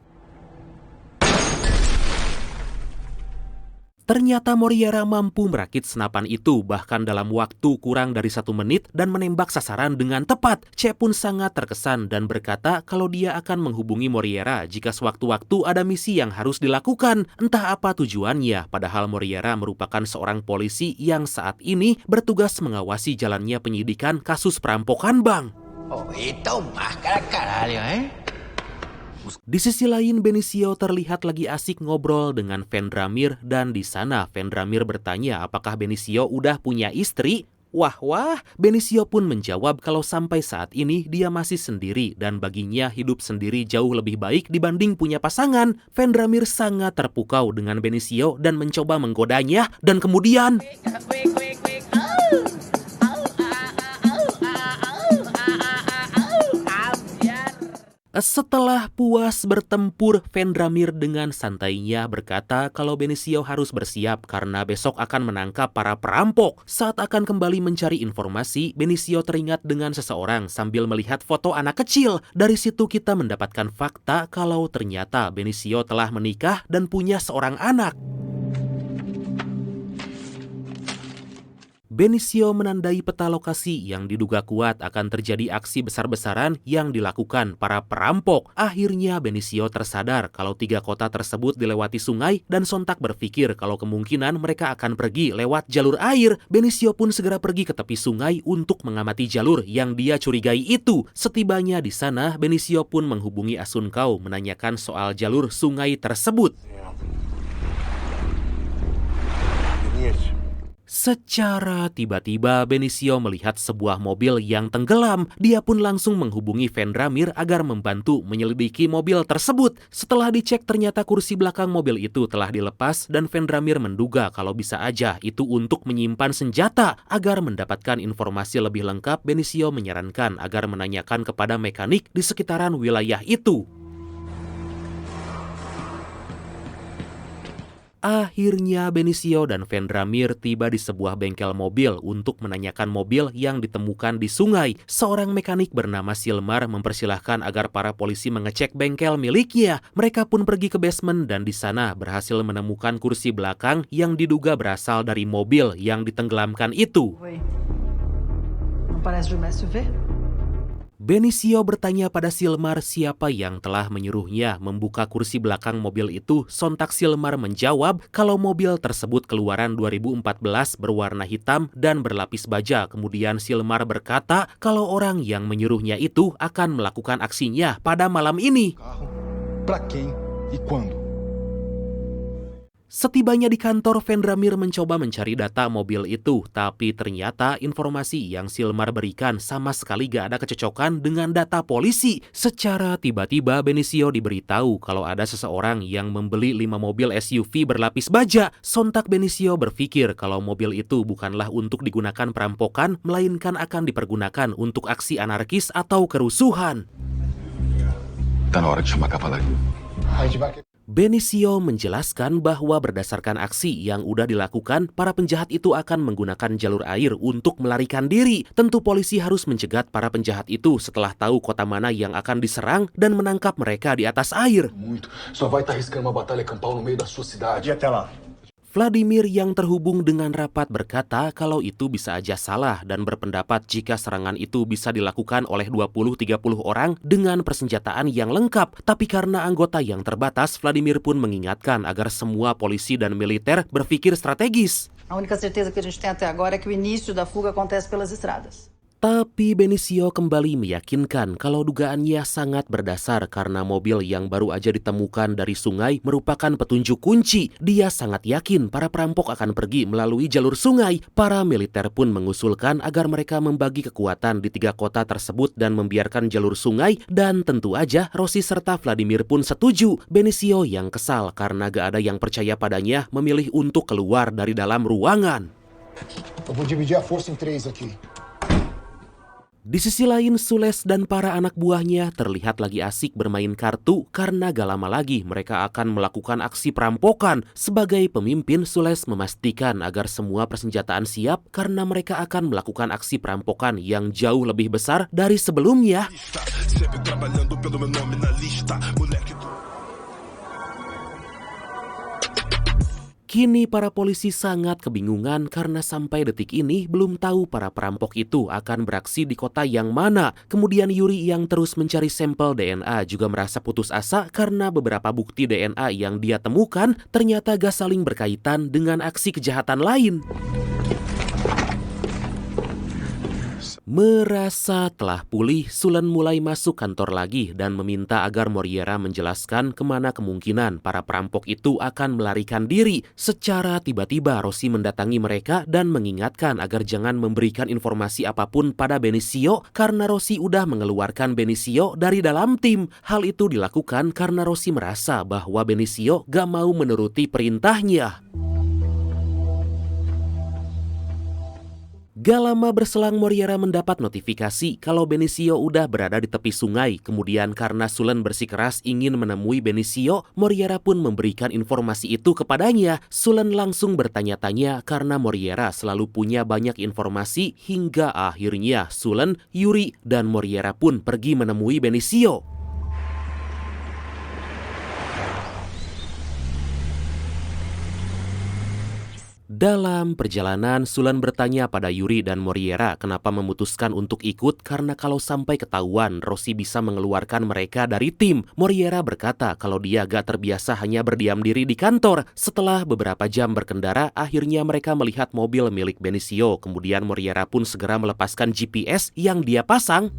Ternyata Moriera mampu merakit senapan itu bahkan dalam waktu kurang dari 1 menit dan menembak sasaran dengan tepat. C pun sangat terkesan dan berkata kalau dia akan menghubungi Moriera jika sewaktu-waktu ada misi yang harus dilakukan. Entah apa tujuannya, padahal Moriera merupakan seorang polisi yang saat ini bertugas mengawasi jalannya penyidikan kasus perampokan bank. Oh, itu mah cara-cara, Di sisi lain, Benicio terlihat lagi asik ngobrol dengan Vendramir dan di sana Vendramir bertanya apakah Benicio udah punya istri. Wah, Benicio pun menjawab kalau sampai saat ini dia masih sendiri dan baginya hidup sendiri jauh lebih baik dibanding punya pasangan. Vendramir sangat terpukau dengan Benicio dan mencoba menggodanya dan kemudian Setelah puas bertempur, Vendramir dengan santainya berkata kalau Benicio harus bersiap karena besok akan menangkap para perampok. Saat akan kembali mencari informasi, Benicio teringat dengan seseorang sambil melihat foto anak kecil. Dari situ kita mendapatkan fakta kalau ternyata Benicio telah menikah dan punya seorang anak. Benicio menandai peta lokasi yang diduga kuat akan terjadi aksi besar-besaran yang dilakukan para perampok. Akhirnya Benicio tersadar kalau 3 kota tersebut dilewati sungai dan sontak berpikir kalau kemungkinan mereka akan pergi lewat jalur air. Benicio pun segera pergi ke tepi sungai untuk mengamati jalur yang dia curigai itu. Setibanya di sana, Benicio pun menghubungi Asuncao menanyakan soal jalur sungai tersebut. Secara tiba-tiba Benicio melihat sebuah mobil yang tenggelam. Dia pun langsung menghubungi Vendramir agar membantu menyelidiki mobil tersebut. Setelah dicek ternyata kursi belakang mobil itu telah dilepas dan Vendramir menduga kalau bisa aja itu untuk menyimpan senjata. Agar mendapatkan informasi lebih lengkap, Benicio menyarankan agar menanyakan kepada mekanik di sekitaran wilayah itu. Akhirnya Benicio dan Vendramir tiba di sebuah bengkel mobil untuk menanyakan mobil yang ditemukan di sungai. Seorang mekanik bernama Silmar mempersilahkan agar para polisi mengecek bengkel miliknya. Mereka pun pergi ke basement dan di sana berhasil menemukan kursi belakang yang diduga berasal dari mobil yang ditenggelamkan itu. Benicio bertanya pada Silmar siapa yang telah menyuruhnya membuka kursi belakang mobil itu. Sontak Silmar menjawab kalau mobil tersebut keluaran 2014 berwarna hitam dan berlapis baja. Kemudian Silmar berkata kalau orang yang menyuruhnya itu akan melakukan aksinya pada malam ini. Pra quem e quando? Setibanya di kantor, Vendramir mencoba mencari data mobil itu, tapi ternyata informasi yang Silmar berikan sama sekali gak ada kecocokan dengan data polisi. Secara tiba-tiba Benicio diberitahu kalau ada seseorang yang membeli 5 mobil SUV berlapis baja. Sontak Benicio berpikir kalau mobil itu bukanlah untuk digunakan perampokan, melainkan akan dipergunakan untuk aksi anarkis atau kerusuhan. Tá na hora de chamar a cavalaria. Benicio menjelaskan bahwa berdasarkan aksi yang udah dilakukan, para penjahat itu akan menggunakan jalur air untuk melarikan diri. Tentu polisi harus mencegat para penjahat itu setelah tahu kota mana yang akan diserang dan menangkap mereka di atas air. Só vai estar arriscando uma batalha campal no meio da sua cidade. E até lá. Vladimir yang terhubung dengan rapat berkata kalau itu bisa aja salah dan berpendapat jika serangan itu bisa dilakukan oleh 20-30 orang dengan persenjataan yang lengkap. Tapi karena anggota yang terbatas, Vladimir pun mengingatkan agar semua polisi dan militer berpikir strategis. A única certeza que a gente tem até agora é que o início da fuga acontece pelas estradas. Tapi Benicio kembali meyakinkan kalau dugaannya sangat berdasar karena mobil yang baru aja ditemukan dari sungai merupakan petunjuk kunci. Dia sangat yakin para perampok akan pergi melalui jalur sungai. Para militer pun mengusulkan agar mereka membagi kekuatan di 3 kota tersebut dan membiarkan jalur sungai. Dan tentu aja Rossi serta Vladimir pun setuju. Benicio yang kesal karena gak ada yang percaya padanya memilih untuk keluar dari dalam ruangan. Eu vou dividir a força em 3 aqui. Di sisi lain, Sules dan para anak buahnya terlihat lagi asik bermain kartu karena gak lama lagi mereka akan melakukan aksi perampokan. Sebagai pemimpin, Sules memastikan agar semua persenjataan siap karena mereka akan melakukan aksi perampokan yang jauh lebih besar dari sebelumnya. Kini para polisi sangat kebingungan karena sampai detik ini belum tahu para perampok itu akan beraksi di kota yang mana. Kemudian Yuri yang terus mencari sampel DNA juga merasa putus asa karena beberapa bukti DNA yang dia temukan ternyata gak saling berkaitan dengan aksi kejahatan lain. Merasa telah pulih, Sulen mulai masuk kantor lagi dan meminta agar Moriera menjelaskan kemana kemungkinan para perampok itu akan melarikan diri. Secara tiba-tiba Rossi mendatangi mereka dan mengingatkan agar jangan memberikan informasi apapun pada Benicio karena Rossi udah mengeluarkan Benicio dari dalam tim. Hal itu dilakukan karena Rossi merasa bahwa Benicio gak mau menuruti perintahnya. Gak lama berselang Moriera mendapat notifikasi kalau Benicio udah berada di tepi sungai. Kemudian karena Sulen bersikeras ingin menemui Benicio, Moriera pun memberikan informasi itu kepadanya. Sulen langsung bertanya-tanya karena Moriera selalu punya banyak informasi hingga akhirnya Sulen, Yuri, dan Moriera pun pergi menemui Benicio. Dalam perjalanan, Sulen bertanya pada Yuri dan Moriera kenapa memutuskan untuk ikut karena kalau sampai ketahuan, Rossi bisa mengeluarkan mereka dari tim. Moriera berkata kalau dia gak terbiasa hanya berdiam diri di kantor. Setelah beberapa jam berkendara, akhirnya mereka melihat mobil milik Benicio. Kemudian Moriera pun segera melepaskan GPS yang dia pasang.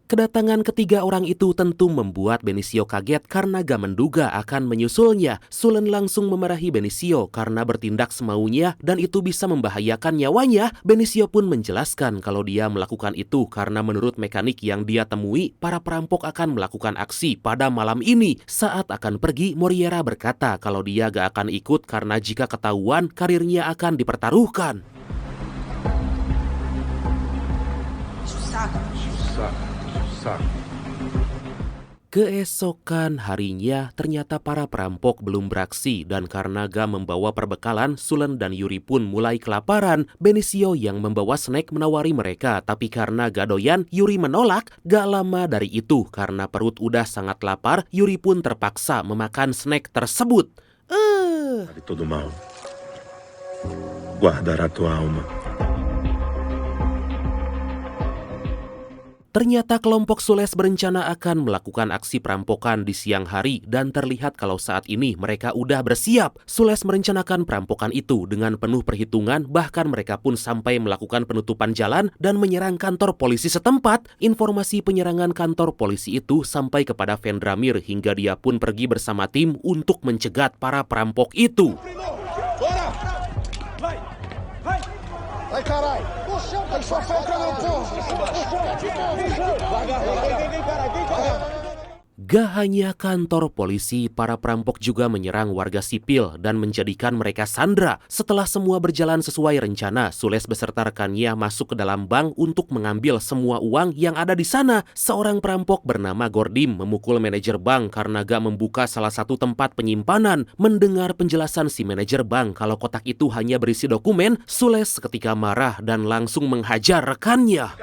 Kedatangan ketiga orang itu tentu membuat Benicio kaget karena gak menduga akan menyusulnya. Sulen langsung memarahi Benicio karena bertindak semaunya dan itu bisa membahayakan nyawanya. Benicio pun menjelaskan kalau dia melakukan itu karena menurut mekanik yang dia temui, para perampok akan melakukan aksi pada malam ini. Saat akan pergi, Moriera berkata kalau dia gak akan ikut karena jika ketahuan, karirnya akan dipertaruhkan. Keesokan harinya, ternyata para perampok belum beraksi dan karena gak membawa perbekalan, Sulen dan Yuri pun mulai kelaparan. Benicio yang membawa snack menawari mereka, tapi karena gak doyan, Yuri menolak. Gak lama dari itu, karena perut udah sangat lapar, Yuri pun terpaksa memakan snack tersebut. De todo mal, guardará tua alma. Ternyata kelompok Sules berencana akan melakukan aksi perampokan di siang hari dan terlihat kalau saat ini mereka udah bersiap. Sules merencanakan perampokan itu dengan penuh perhitungan, bahkan mereka pun sampai melakukan penutupan jalan dan menyerang kantor polisi setempat. Informasi penyerangan kantor polisi itu sampai kepada Vendramir hingga dia pun pergi bersama tim untuk mencegat para perampok itu. Vai, caralho! Tem só foca no povo! Gak hanya kantor polisi, para perampok juga menyerang warga sipil dan menjadikan mereka sandera. Setelah semua berjalan sesuai rencana, Sules beserta rekannya masuk ke dalam bank untuk mengambil semua uang yang ada di sana. Seorang perampok bernama Gordim memukul manajer bank karena gak membuka salah satu tempat penyimpanan. Mendengar penjelasan si manajer bank kalau kotak itu hanya berisi dokumen, Sules seketika marah dan langsung menghajar rekannya.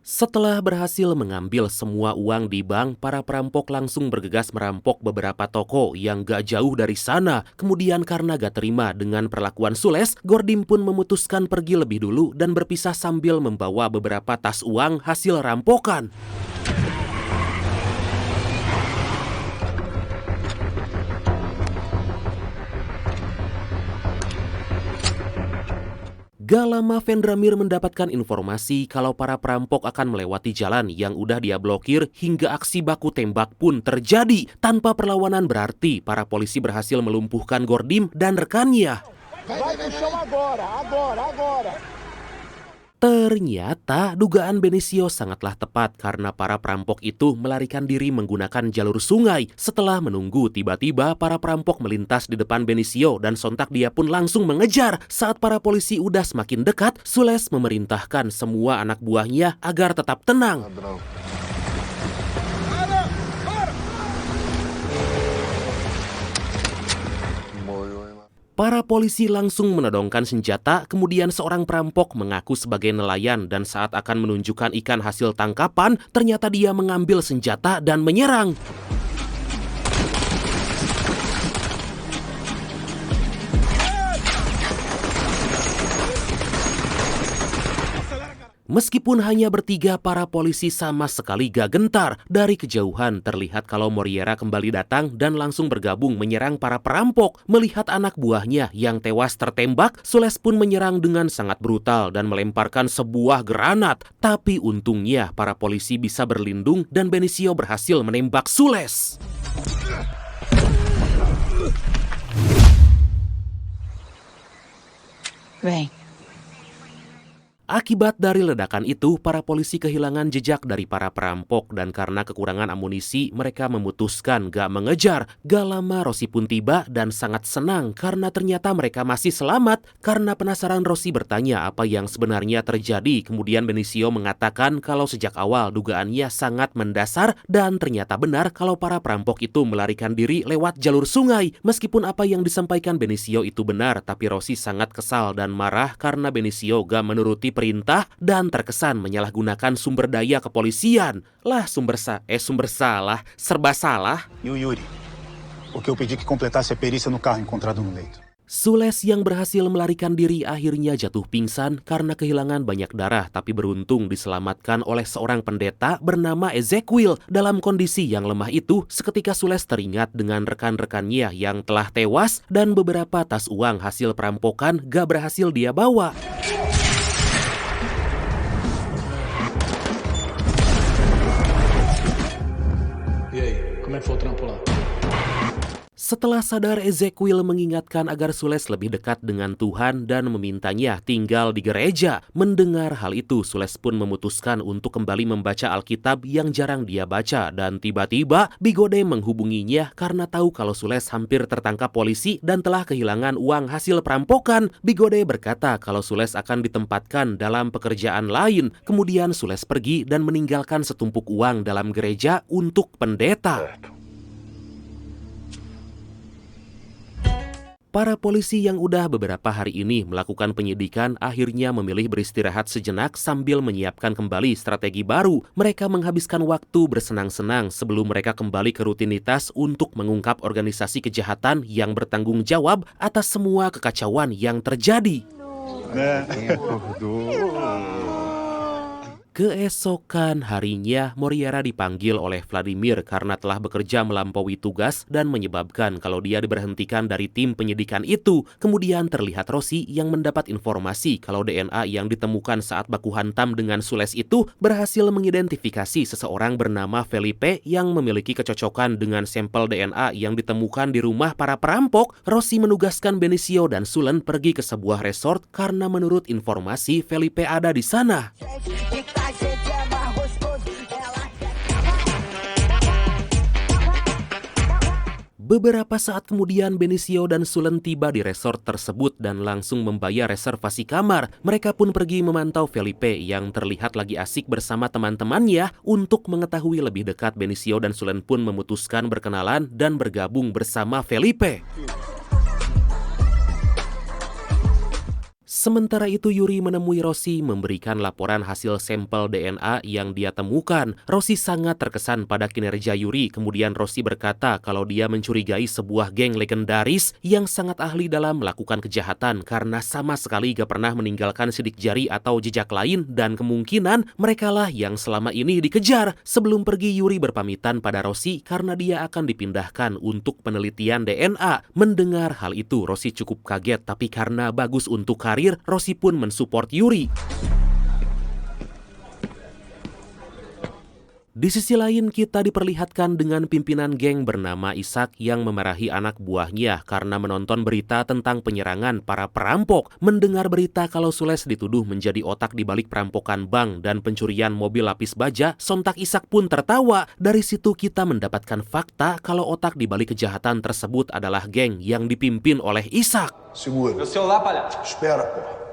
Setelah berhasil mengambil semua uang di bank, para perampok langsung bergegas merampok beberapa toko yang gak jauh dari sana. Kemudian karena gak terima dengan perlakuan Sules, Gordim pun memutuskan pergi lebih dulu dan berpisah sambil membawa beberapa tas uang hasil rampokan. Gak lama Vendramir mendapatkan informasi kalau para perampok akan melewati jalan yang udah dia blokir hingga aksi baku tembak pun terjadi. Tanpa perlawanan berarti para polisi berhasil melumpuhkan Gordim dan rekannya. Ternyata dugaan Benicio sangatlah tepat karena para perampok itu melarikan diri menggunakan jalur sungai. Setelah menunggu, tiba-tiba para perampok melintas di depan Benicio dan sontak dia pun langsung mengejar. Saat para polisi udah semakin dekat, Sules memerintahkan semua anak buahnya agar tetap tenang. Para polisi langsung menodongkan senjata, kemudian seorang perampok mengaku sebagai nelayan dan saat akan menunjukkan ikan hasil tangkapan, ternyata dia mengambil senjata dan menyerang. Meskipun hanya bertiga, para polisi sama sekali gak gentar. Dari kejauhan terlihat kalau Moriera kembali datang dan langsung bergabung menyerang para perampok. Melihat anak buahnya yang tewas tertembak, Sules pun menyerang dengan sangat brutal dan melemparkan sebuah granat. Tapi untungnya para polisi bisa berlindung dan Benicio berhasil menembak Sules. Vem. Akibat dari ledakan itu, para polisi kehilangan jejak dari para perampok dan karena kekurangan amunisi, mereka memutuskan gak mengejar. Gak lama Rossi pun tiba dan sangat senang karena ternyata mereka masih selamat. Karena penasaran, Rossi bertanya apa yang sebenarnya terjadi. Kemudian Benicio mengatakan kalau sejak awal dugaannya sangat mendasar dan ternyata benar kalau para perampok itu melarikan diri lewat jalur sungai. Meskipun apa yang disampaikan Benicio itu benar, tapi Rossi sangat kesal dan marah karena Benicio gak menuruti perintah dan terkesan menyalahgunakan sumber daya kepolisian. Lah serba salah. E o Yuri? Porque eu pedi que completasse a perícia no carro encontrado no leito. Sules yang berhasil melarikan diri akhirnya jatuh pingsan karena kehilangan banyak darah, tapi beruntung diselamatkan oleh seorang pendeta bernama Ezekiel. Dalam kondisi yang lemah itu, seketika Sules teringat dengan rekan-rekannya yang telah tewas dan beberapa tas uang hasil perampokan gak berhasil dia bawa. E aí, como é que foi o trampo lá? Setelah sadar, Ezekiel mengingatkan agar Sules lebih dekat dengan Tuhan dan memintanya tinggal di gereja. Mendengar hal itu, Sules pun memutuskan untuk kembali membaca Alkitab yang jarang dia baca. Dan tiba-tiba, Bigode menghubunginya karena tahu kalau Sules hampir tertangkap polisi dan telah kehilangan uang hasil perampokan. Bigode berkata kalau Sules akan ditempatkan dalam pekerjaan lain. Kemudian Sules pergi dan meninggalkan setumpuk uang dalam gereja untuk pendeta. Para polisi yang udah beberapa hari ini melakukan penyidikan akhirnya memilih beristirahat sejenak sambil menyiapkan kembali strategi baru. Mereka menghabiskan waktu bersenang-senang sebelum mereka kembali ke rutinitas untuk mengungkap organisasi kejahatan yang bertanggung jawab atas semua kekacauan yang terjadi. Keesokan harinya, Moriara dipanggil oleh Vladimir karena telah bekerja melampaui tugas dan menyebabkan kalau dia diberhentikan dari tim penyidikan itu. Kemudian terlihat Rossi yang mendapat informasi kalau DNA yang ditemukan saat baku hantam dengan Sules itu berhasil mengidentifikasi seseorang bernama Felipe yang memiliki kecocokan dengan sampel DNA yang ditemukan di rumah para perampok. Rossi menugaskan Benicio dan Sulen pergi ke sebuah resort karena menurut informasi Felipe ada di sana. Beberapa saat kemudian Benicio dan Sulen tiba di resort tersebut dan langsung membayar reservasi kamar. Mereka pun pergi memantau Felipe yang terlihat lagi asik bersama teman-temannya. Untuk mengetahui lebih dekat, Benicio dan Sulen pun memutuskan berkenalan dan bergabung bersama Felipe. Sementara itu Yuri menemui Rossi memberikan laporan hasil sampel DNA yang dia temukan. Rossi sangat terkesan pada kinerja Yuri. Kemudian Rossi berkata kalau dia mencurigai sebuah geng legendaris yang sangat ahli dalam melakukan kejahatan karena sama sekali gak pernah meninggalkan sidik jari atau jejak lain dan kemungkinan merekalah yang selama ini dikejar. Sebelum pergi, Yuri berpamitan pada Rossi karena dia akan dipindahkan untuk penelitian DNA. Mendengar hal itu, Rossi cukup kaget, tapi karena bagus untuk karir, Rossi pun mensupport Yuri. Di sisi lain, kita diperlihatkan dengan pimpinan geng bernama Ishak yang memarahi anak buahnya karena menonton berita tentang penyerangan para perampok. Mendengar berita kalau Sules dituduh menjadi otak di balik perampokan bank dan pencurian mobil lapis baja, sontak Ishak pun tertawa. Dari situ kita mendapatkan fakta kalau otak di balik kejahatan tersebut adalah geng yang dipimpin oleh Ishak. Segura. Meu celular, palhaço. Espera, porra.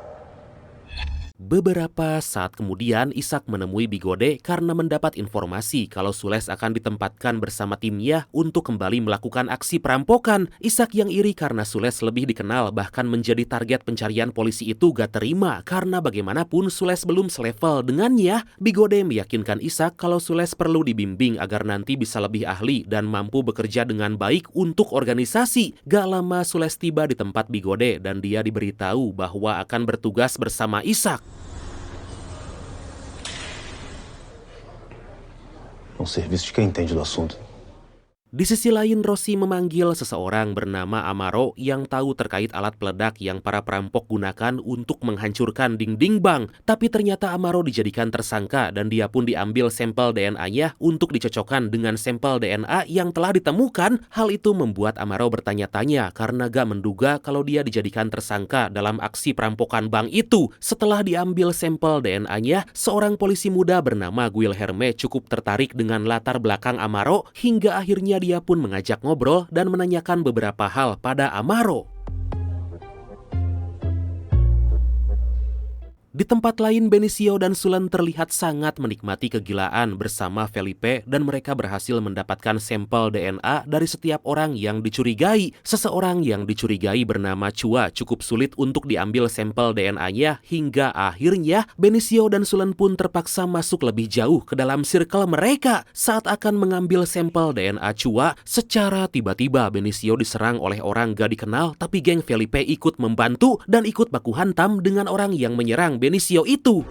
Beberapa saat kemudian, Ishak menemui Bigode karena mendapat informasi kalau Sules akan ditempatkan bersama timnya untuk kembali melakukan aksi perampokan. Ishak yang iri karena Sules lebih dikenal bahkan menjadi target pencarian polisi itu gak terima karena bagaimanapun Sules belum selevel dengannya. Bigode meyakinkan Ishak kalau Sules perlu dibimbing agar nanti bisa lebih ahli dan mampu bekerja dengan baik untuk organisasi. Gak lama Sules tiba di tempat Bigode dan dia diberitahu bahwa akan bertugas bersama Ishak. Um serviço de quem entende do assunto. Di sisi lain, Rossi memanggil seseorang bernama Amaro yang tahu terkait alat peledak yang para perampok gunakan untuk menghancurkan dinding bank. Tapi ternyata Amaro dijadikan tersangka dan dia pun diambil sampel DNA-nya untuk dicocokkan dengan sampel DNA yang telah ditemukan. Hal itu membuat Amaro bertanya-tanya karena gak menduga kalau dia dijadikan tersangka dalam aksi perampokan bank itu. Setelah diambil sampel DNA-nya, seorang polisi muda bernama Guilherme cukup tertarik dengan latar belakang Amaro hingga akhirnya dia pun mengajak ngobrol dan menanyakan beberapa hal pada Amaro. Di tempat lain, Benicio dan Sulen terlihat sangat menikmati kegilaan bersama Felipe dan mereka berhasil mendapatkan sampel DNA dari setiap orang yang dicurigai. Seseorang yang dicurigai bernama Chua cukup sulit untuk diambil sampel DNA-nya hingga akhirnya Benicio dan Sulen pun terpaksa masuk lebih jauh ke dalam circle mereka. Saat akan mengambil sampel DNA Chua, secara tiba-tiba Benicio diserang oleh orang gak dikenal, tapi geng Felipe ikut membantu dan ikut baku hantam dengan orang yang menyerang Benicio itu.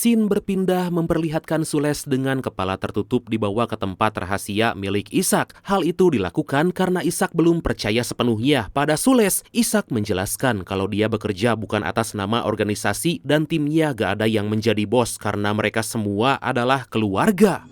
Scene berpindah memperlihatkan Sules dengan kepala tertutup dibawa ke tempat rahasia milik Ishak. Hal itu dilakukan karena Ishak belum percaya sepenuhnya pada Sules. Ishak menjelaskan kalau dia bekerja bukan atas nama organisasi dan timnya gak ada yang menjadi bos karena mereka semua adalah keluarga.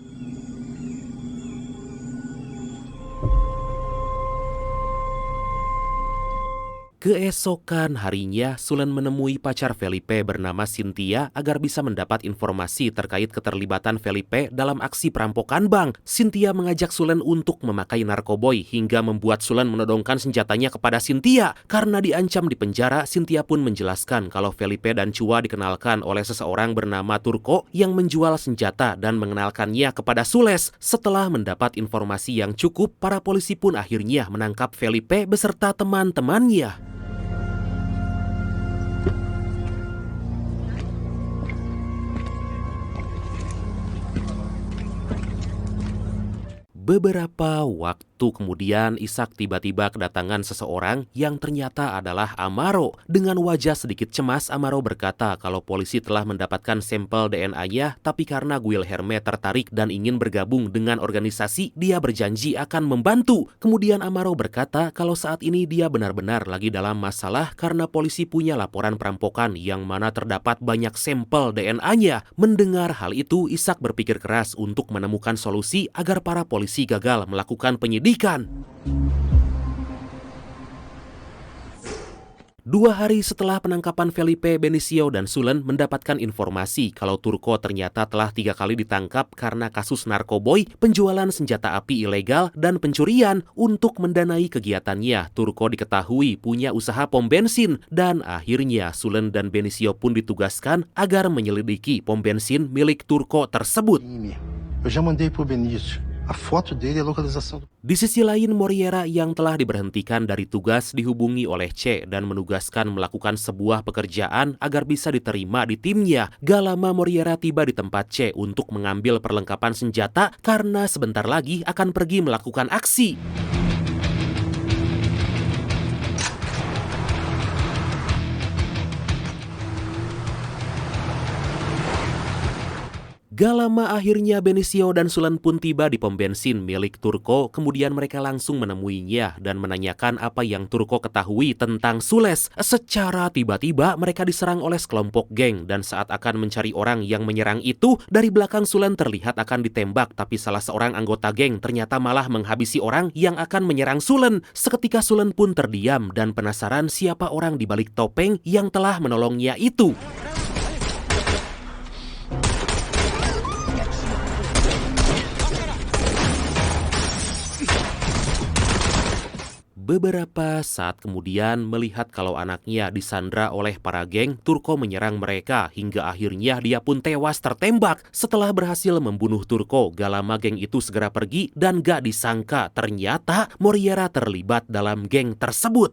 Keesokan harinya, Sulen menemui pacar Felipe bernama Cynthia agar bisa mendapat informasi terkait keterlibatan Felipe dalam aksi perampokan bank. Cynthia mengajak Sulen untuk memakai narkoboy hingga membuat Sulen menodongkan senjatanya kepada Cynthia. Karena diancam di penjara, Cynthia pun menjelaskan kalau Felipe dan Chua dikenalkan oleh seseorang bernama Turco yang menjual senjata dan mengenalkannya kepada Sules. Setelah mendapat informasi yang cukup, para polisi pun akhirnya menangkap Felipe beserta teman-temannya. Beberapa waktu kemudian, Ishak tiba-tiba kedatangan seseorang yang ternyata adalah Amaro. Dengan wajah sedikit cemas, Amaro berkata kalau polisi telah mendapatkan sampel DNA-nya, tapi karena Guilherme tertarik dan ingin bergabung dengan organisasi, dia berjanji akan membantu. Kemudian Amaro berkata kalau saat ini dia benar-benar lagi dalam masalah karena polisi punya laporan perampokan yang mana terdapat banyak sampel DNA-nya. Mendengar hal itu, Ishak berpikir keras untuk menemukan solusi agar para polisi gagal melakukan penyidikan. 2 hari setelah penangkapan Felipe, Benicio dan Sulen mendapatkan informasi kalau Turco ternyata telah 3 kali ditangkap karena kasus narkoboy, penjualan senjata api ilegal, dan pencurian. Untuk mendanai kegiatannya, Turco diketahui punya usaha pom bensin dan akhirnya Sulen dan Benicio pun ditugaskan agar menyelidiki pom bensin milik Turco tersebut. Eu já mandei pro Benício. A foto dele e a localização. Di sisi lain, Moriera yang telah diberhentikan dari tugas dihubungi oleh C dan menugaskan melakukan sebuah pekerjaan agar bisa diterima di timnya. Gak lama Moriera tiba di tempat C untuk mengambil perlengkapan senjata karena sebentar lagi akan pergi melakukan aksi. Gak lama akhirnya Benicio dan Sulen pun tiba di pom bensin milik Turco. Kemudian mereka langsung menemuinya dan menanyakan apa yang Turco ketahui tentang Sules. Secara tiba-tiba mereka diserang oleh sekelompok geng dan saat akan mencari orang yang menyerang itu, dari belakang Sulen terlihat akan ditembak, tapi salah seorang anggota geng ternyata malah menghabisi orang yang akan menyerang Sulen. Seketika Sulen pun terdiam dan penasaran siapa orang di balik topeng yang telah menolongnya itu. Beberapa saat kemudian, melihat kalau anaknya disandra oleh para geng, Turco menyerang mereka hingga akhirnya dia pun tewas tertembak. Setelah berhasil membunuh Turco, gak lama geng itu segera pergi dan gak disangka ternyata Moriera terlibat dalam geng tersebut.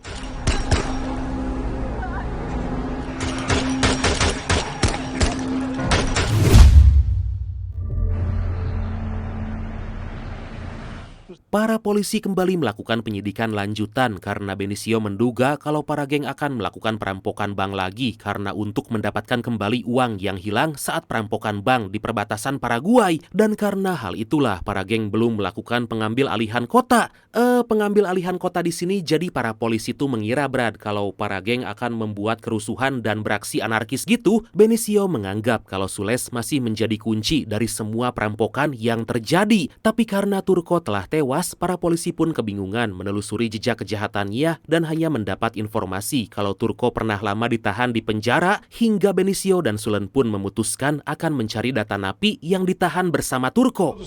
Para polisi kembali melakukan penyidikan lanjutan karena Benicio menduga kalau para geng akan melakukan perampokan bank lagi karena untuk mendapatkan kembali uang yang hilang saat perampokan bank di perbatasan Paraguay. Dan karena hal itulah para geng belum melakukan pengambil alihan kota. Pengambil alihan kota di sini jadi para polisi itu mengira Brad kalau para geng akan membuat kerusuhan dan beraksi anarkis gitu. Benicio menganggap kalau Sules masih menjadi kunci dari semua perampokan yang terjadi. Tapi karena Turco telah tewas, para polisi pun kebingungan menelusuri jejak kejahatannya dan hanya mendapat informasi kalau Turco pernah lama ditahan di penjara hingga Benicio dan Sulen pun memutuskan akan mencari data napi yang ditahan bersama Turco.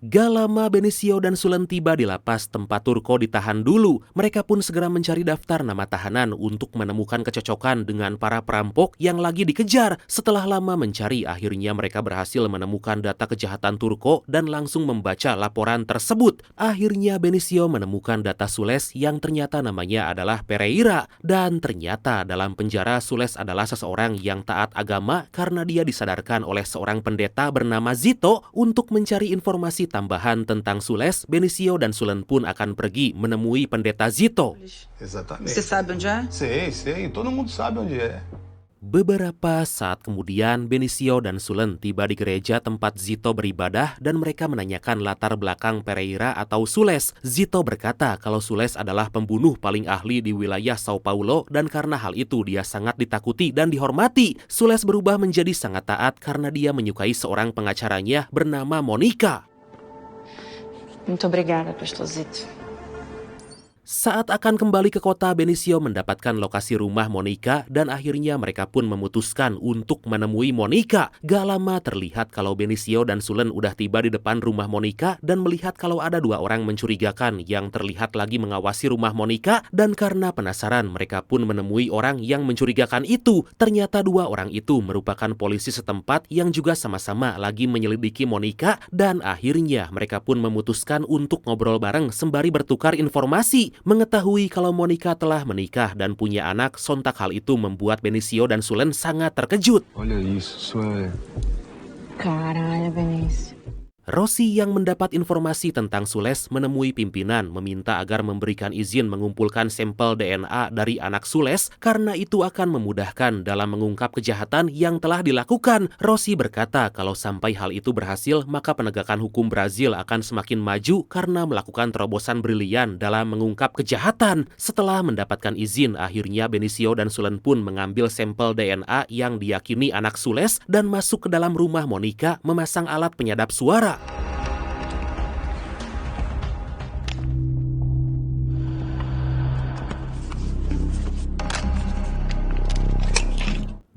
Gak lama Benicio dan Sulen tiba di lapas tempat Turco ditahan dulu. Mereka pun segera mencari daftar nama tahanan untuk menemukan kecocokan dengan para perampok yang lagi dikejar. Setelah lama mencari, akhirnya mereka berhasil menemukan data kejahatan Turco dan langsung membaca laporan tersebut. Akhirnya Benicio menemukan data Sules yang ternyata namanya adalah Pereira. Dan ternyata dalam penjara Sules adalah seseorang yang taat agama karena dia disadarkan oleh seorang pendeta bernama Zito untuk mencari informasi tambahan tentang Sules. Benicio dan Sulen pun akan pergi menemui pendeta Zito. Você sabe onde é? Sei, todo mundo sabe onde é. Beberapa saat kemudian, Benicio dan Sulen tiba di gereja tempat Zito beribadah dan mereka menanyakan latar belakang Pereira atau Sules. Zito berkata kalau Sules adalah pembunuh paling ahli di wilayah Sao Paulo dan karena hal itu dia sangat ditakuti dan dihormati. Sules berubah menjadi sangat taat karena dia menyukai seorang pengacaranya bernama Monica. Muito obrigada, Pastorcito. Saat akan kembali ke kota, Benicio mendapatkan lokasi rumah Monica dan akhirnya mereka pun memutuskan untuk menemui Monica. Gak lama terlihat kalau Benicio dan Sulen udah tiba di depan rumah Monica dan melihat kalau ada dua orang mencurigakan yang terlihat lagi mengawasi rumah Monica, dan karena penasaran mereka pun menemui orang yang mencurigakan itu. Ternyata dua orang itu merupakan polisi setempat yang juga sama-sama lagi menyelidiki Monica dan akhirnya mereka pun memutuskan untuk ngobrol bareng sembari bertukar informasi. Mengetahui kalau Monica telah menikah dan punya anak, sontak hal itu membuat Benicio dan Sulen sangat terkejut. Olha isso, isso é... Caralho, Benício. Rossi yang mendapat informasi tentang Sules menemui pimpinan meminta agar memberikan izin mengumpulkan sampel DNA dari anak Sules karena itu akan memudahkan dalam mengungkap kejahatan yang telah dilakukan. Rossi berkata kalau sampai hal itu berhasil maka penegakan hukum Brazil akan semakin maju karena melakukan terobosan brilian dalam mengungkap kejahatan. Setelah mendapatkan izin, akhirnya Benicio dan Sulen pun mengambil sampel DNA yang diyakini anak Sules dan masuk ke dalam rumah Monica memasang alat penyadap suara.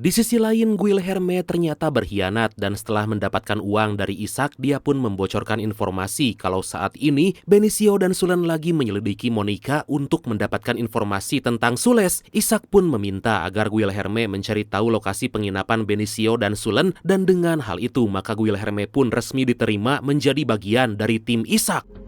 Di sisi lain, Guilherme ternyata berkhianat dan setelah mendapatkan uang dari Ishak, dia pun membocorkan informasi kalau saat ini Benicio dan Sulen lagi menyelidiki Monica untuk mendapatkan informasi tentang Sules. Ishak pun meminta agar Guilherme mencari tahu lokasi penginapan Benicio dan Sulen dan dengan hal itu maka Guilherme pun resmi diterima menjadi bagian dari tim Ishak.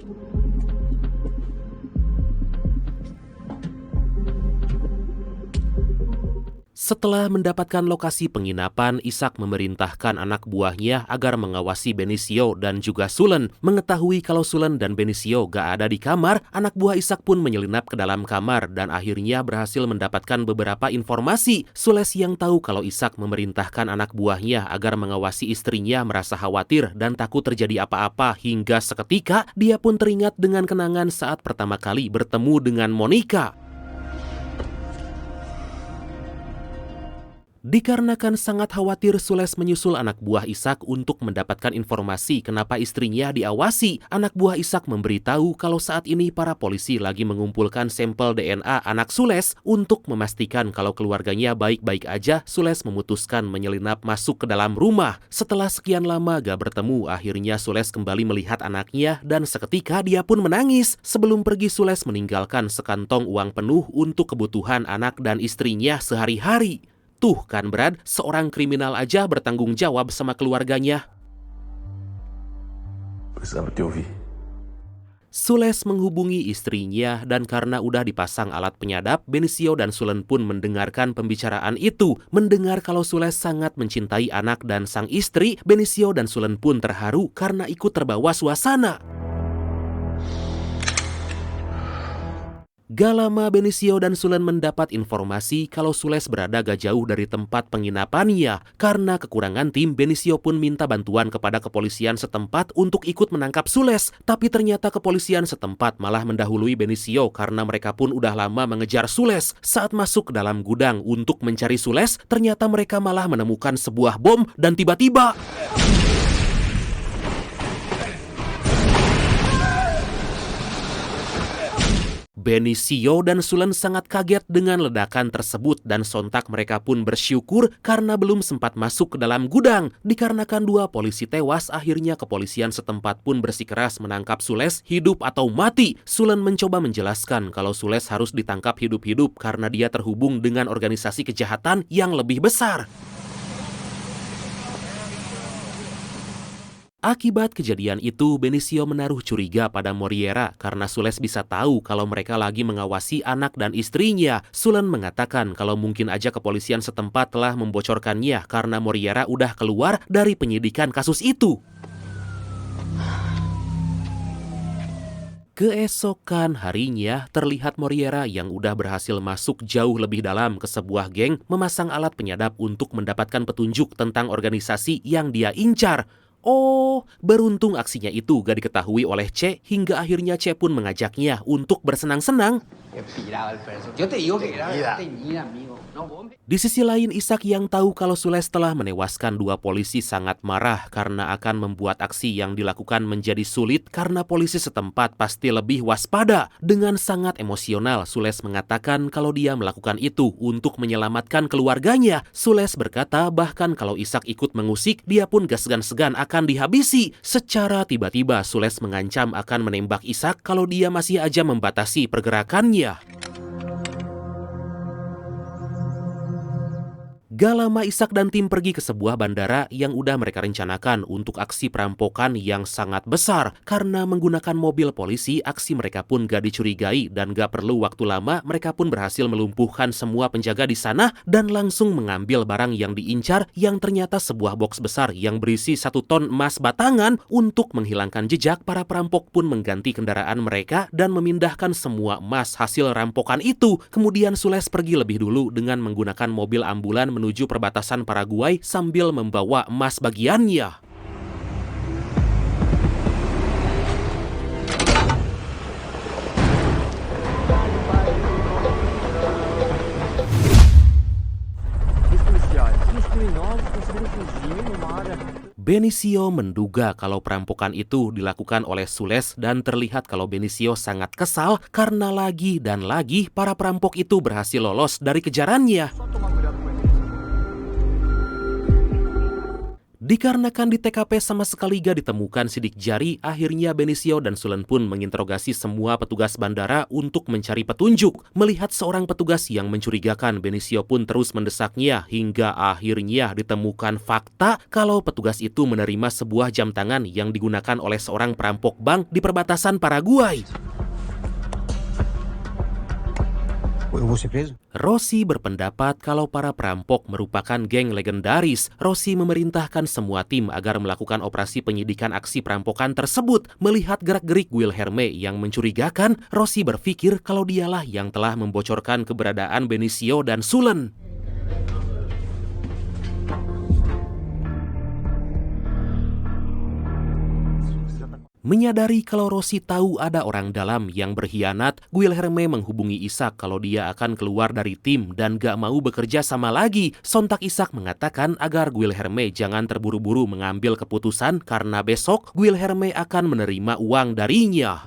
Setelah mendapatkan lokasi penginapan, Ishak memerintahkan anak buahnya agar mengawasi Benicio dan juga Sulen. Mengetahui kalau Sulen dan Benicio gak ada di kamar, anak buah Ishak pun menyelinap ke dalam kamar dan akhirnya berhasil mendapatkan beberapa informasi. Sules yang tahu kalau Ishak memerintahkan anak buahnya agar mengawasi istrinya merasa khawatir dan takut terjadi apa-apa hingga seketika dia pun teringat dengan kenangan saat pertama kali bertemu dengan Monica. Dikarenakan sangat khawatir, Sules menyusul anak buah Ishak untuk mendapatkan informasi kenapa istrinya diawasi. Anak buah Ishak memberitahu kalau saat ini para polisi lagi mengumpulkan sampel DNA anak Sules untuk memastikan kalau keluarganya baik-baik aja. Sules memutuskan menyelinap masuk ke dalam rumah. Setelah sekian lama gak bertemu, akhirnya Sules kembali melihat anaknya dan seketika dia pun menangis. Sebelum pergi, Sules meninggalkan sekantong uang penuh untuk kebutuhan anak dan istrinya sehari-hari. Tuh kan Brad, seorang kriminal aja bertanggung jawab sama keluarganya. Precisava te ouvir. Sules menghubungi istrinya dan karena udah dipasang alat penyadap, Benicio dan Sulen pun mendengarkan pembicaraan itu. Mendengar kalau Sules sangat mencintai anak dan sang istri, Benicio dan Sulen pun terharu karena ikut terbawa suasana. Gak lama Benicio dan Sulen mendapat informasi kalau Sules berada gak jauh dari tempat penginapannya. Karena kekurangan tim, Benicio pun minta bantuan kepada kepolisian setempat untuk ikut menangkap Sules. Tapi ternyata kepolisian setempat malah mendahului Benicio karena mereka pun udah lama mengejar Sules. Saat masuk ke dalam gudang untuk mencari Sules, ternyata mereka malah menemukan sebuah bom dan tiba-tiba Benicio dan Sulen sangat kaget dengan ledakan tersebut dan sontak mereka pun bersyukur karena belum sempat masuk ke dalam gudang. Dikarenakan 2 polisi tewas, akhirnya kepolisian setempat pun bersikeras menangkap Sules hidup atau mati. Sulen mencoba menjelaskan kalau Sules harus ditangkap hidup-hidup karena dia terhubung dengan organisasi kejahatan yang lebih besar. Akibat kejadian itu, Benicio menaruh curiga pada Moriera karena Sules bisa tahu kalau mereka lagi mengawasi anak dan istrinya. Sulen mengatakan kalau mungkin aja kepolisian setempat telah membocorkannya karena Moriera udah keluar dari penyidikan kasus itu. Keesokan harinya, terlihat Moriera yang udah berhasil masuk jauh lebih dalam ke sebuah geng memasang alat penyadap untuk mendapatkan petunjuk tentang organisasi yang dia incar. Oh, beruntung aksinya itu gak diketahui oleh C hingga akhirnya C pun mengajaknya untuk bersenang-senang. Di sisi lain, Ishak yang tahu kalau Sules telah menewaskan 2 polisi sangat marah karena akan membuat aksi yang dilakukan menjadi sulit karena polisi setempat pasti lebih waspada. Dengan sangat emosional, Sules mengatakan kalau dia melakukan itu untuk menyelamatkan keluarganya. Sules berkata bahkan kalau Ishak ikut mengusik, dia pun gak segan-segan akan dihabisi. Secara tiba-tiba, Sules mengancam akan menembak Ishak kalau dia masih aja membatasi pergerakannya. Gak lama Ishak dan tim pergi ke sebuah bandara yang udah mereka rencanakan untuk aksi perampokan yang sangat besar. Karena menggunakan mobil polisi, aksi mereka pun gak dicurigai dan gak perlu waktu lama, mereka pun berhasil melumpuhkan semua penjaga di sana dan langsung mengambil barang yang diincar yang ternyata sebuah box besar yang berisi 1 ton emas batangan. Untuk menghilangkan jejak, para perampok pun mengganti kendaraan mereka dan memindahkan semua emas hasil rampokan itu. Kemudian Sules pergi lebih dulu dengan menggunakan mobil ambulan menuju perbatasan Paraguay sambil membawa emas bagiannya. Benicio menduga kalau perampokan itu dilakukan oleh Sules dan terlihat kalau Benicio sangat kesal karena lagi dan lagi para perampok itu berhasil lolos dari kejarannya. Dikarenakan di TKP sama sekali gak ditemukan sidik jari, akhirnya Benicio dan Sulen pun menginterogasi semua petugas bandara untuk mencari petunjuk. Melihat seorang petugas yang mencurigakan, Benicio pun terus mendesaknya hingga akhirnya ditemukan fakta kalau petugas itu menerima sebuah jam tangan yang digunakan oleh seorang perampok bank di perbatasan Paraguay. Rossi berpendapat kalau para perampok merupakan geng legendaris. Rossi memerintahkan semua tim agar melakukan operasi penyidikan aksi perampokan tersebut. Melihat gerak-gerik Guilherme yang mencurigakan, Rossi berpikir kalau dialah yang telah membocorkan keberadaan Benicio dan Sulen. Menyadari kalau Rossi tahu ada orang dalam yang berkhianat, Guilherme menghubungi Ishak kalau dia akan keluar dari tim dan gak mau bekerja sama lagi. Sontak Ishak mengatakan agar Guilherme jangan terburu-buru mengambil keputusan karena besok Guilherme akan menerima uang darinya.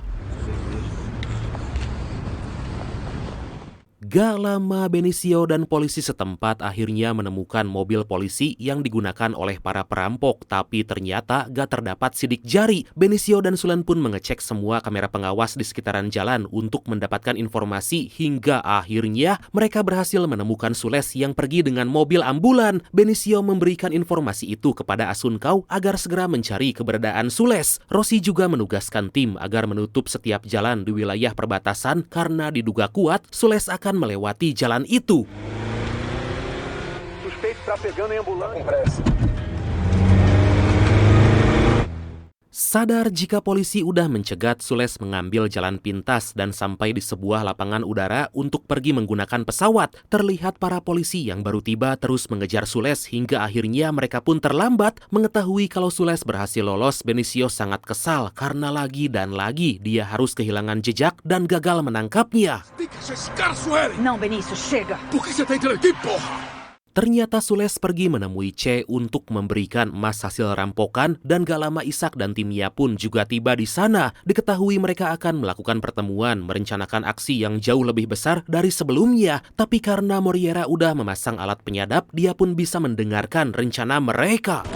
Gak lama Benicio dan polisi setempat akhirnya menemukan mobil polisi yang digunakan oleh para perampok, tapi ternyata gak terdapat sidik jari. Benicio dan Sulen pun mengecek semua kamera pengawas di sekitaran jalan untuk mendapatkan informasi hingga akhirnya mereka berhasil menemukan Sules yang pergi dengan mobil ambulan. Benicio memberikan informasi itu kepada Asunkau agar segera mencari keberadaan Sules. Rossi juga menugaskan tim agar menutup setiap jalan di wilayah perbatasan karena diduga kuat Sules akan melewati jalan itu. Suspeito está pegando em ambulância. Sadar jika polisi udah mencegat Sules mengambil jalan pintas dan sampai di sebuah lapangan udara untuk pergi menggunakan pesawat, terlihat para polisi yang baru tiba terus mengejar Sules hingga akhirnya mereka pun terlambat. Mengetahui kalau Sules berhasil lolos, Benicio sangat kesal karena lagi dan lagi dia harus kehilangan jejak dan gagal menangkapnya. Não, Benício, chega! Por que você tá entrando aqui, porra? Ternyata Sules pergi menemui C untuk memberikan emas hasil rampokan dan gak lama Ishak dan timnya pun juga tiba di sana. Diketahui mereka akan melakukan pertemuan merencanakan aksi yang jauh lebih besar dari sebelumnya. Tapi karena Moriera udah memasang alat penyadap, dia pun bisa mendengarkan rencana mereka.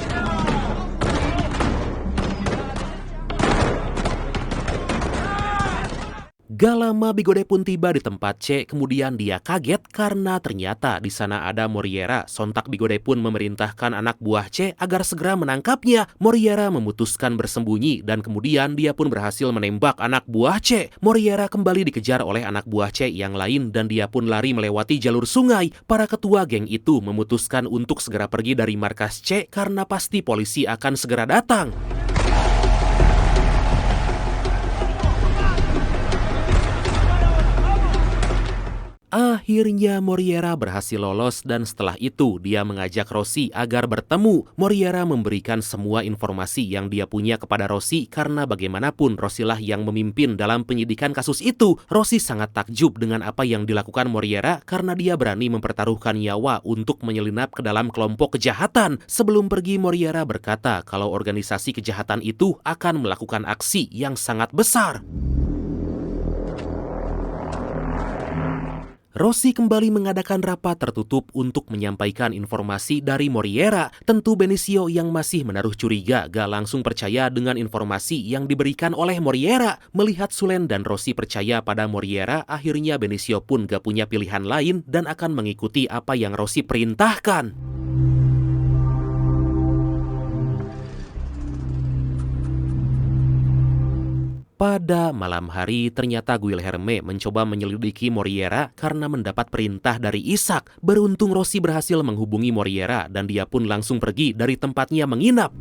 Gak lama Bigode pun tiba di tempat C, kemudian dia kaget karena ternyata di sana ada Moriera. Sontak Bigode pun memerintahkan anak buah C agar segera menangkapnya. Moriera memutuskan bersembunyi dan kemudian dia pun berhasil menembak anak buah C. Moriera kembali dikejar oleh anak buah C yang lain dan dia pun lari melewati jalur sungai. Para ketua geng itu memutuskan untuk segera pergi dari markas C karena pasti polisi akan segera datang. Akhirnya Moriera berhasil lolos dan setelah itu dia mengajak Rossi agar bertemu. Moriera memberikan semua informasi yang dia punya kepada Rossi karena bagaimanapun Rossi lah yang memimpin dalam penyidikan kasus itu. Rossi sangat takjub dengan apa yang dilakukan Moriera karena dia berani mempertaruhkan nyawa untuk menyelinap ke dalam kelompok kejahatan. Sebelum pergi Moriera berkata kalau organisasi kejahatan itu akan melakukan aksi yang sangat besar. Rossi kembali mengadakan rapat tertutup untuk menyampaikan informasi dari Moriera. Tentu Benicio yang masih menaruh curiga gak langsung percaya dengan informasi yang diberikan oleh Moriera. Melihat Sulen dan Rossi percaya pada Moriera, akhirnya Benicio pun gak punya pilihan lain dan akan mengikuti apa yang Rossi perintahkan. Pada malam hari, ternyata Guilherme mencoba menyelidiki Moriera karena mendapat perintah dari Ishak. Beruntung Rossi berhasil menghubungi Moriera dan dia pun langsung pergi dari tempatnya menginap.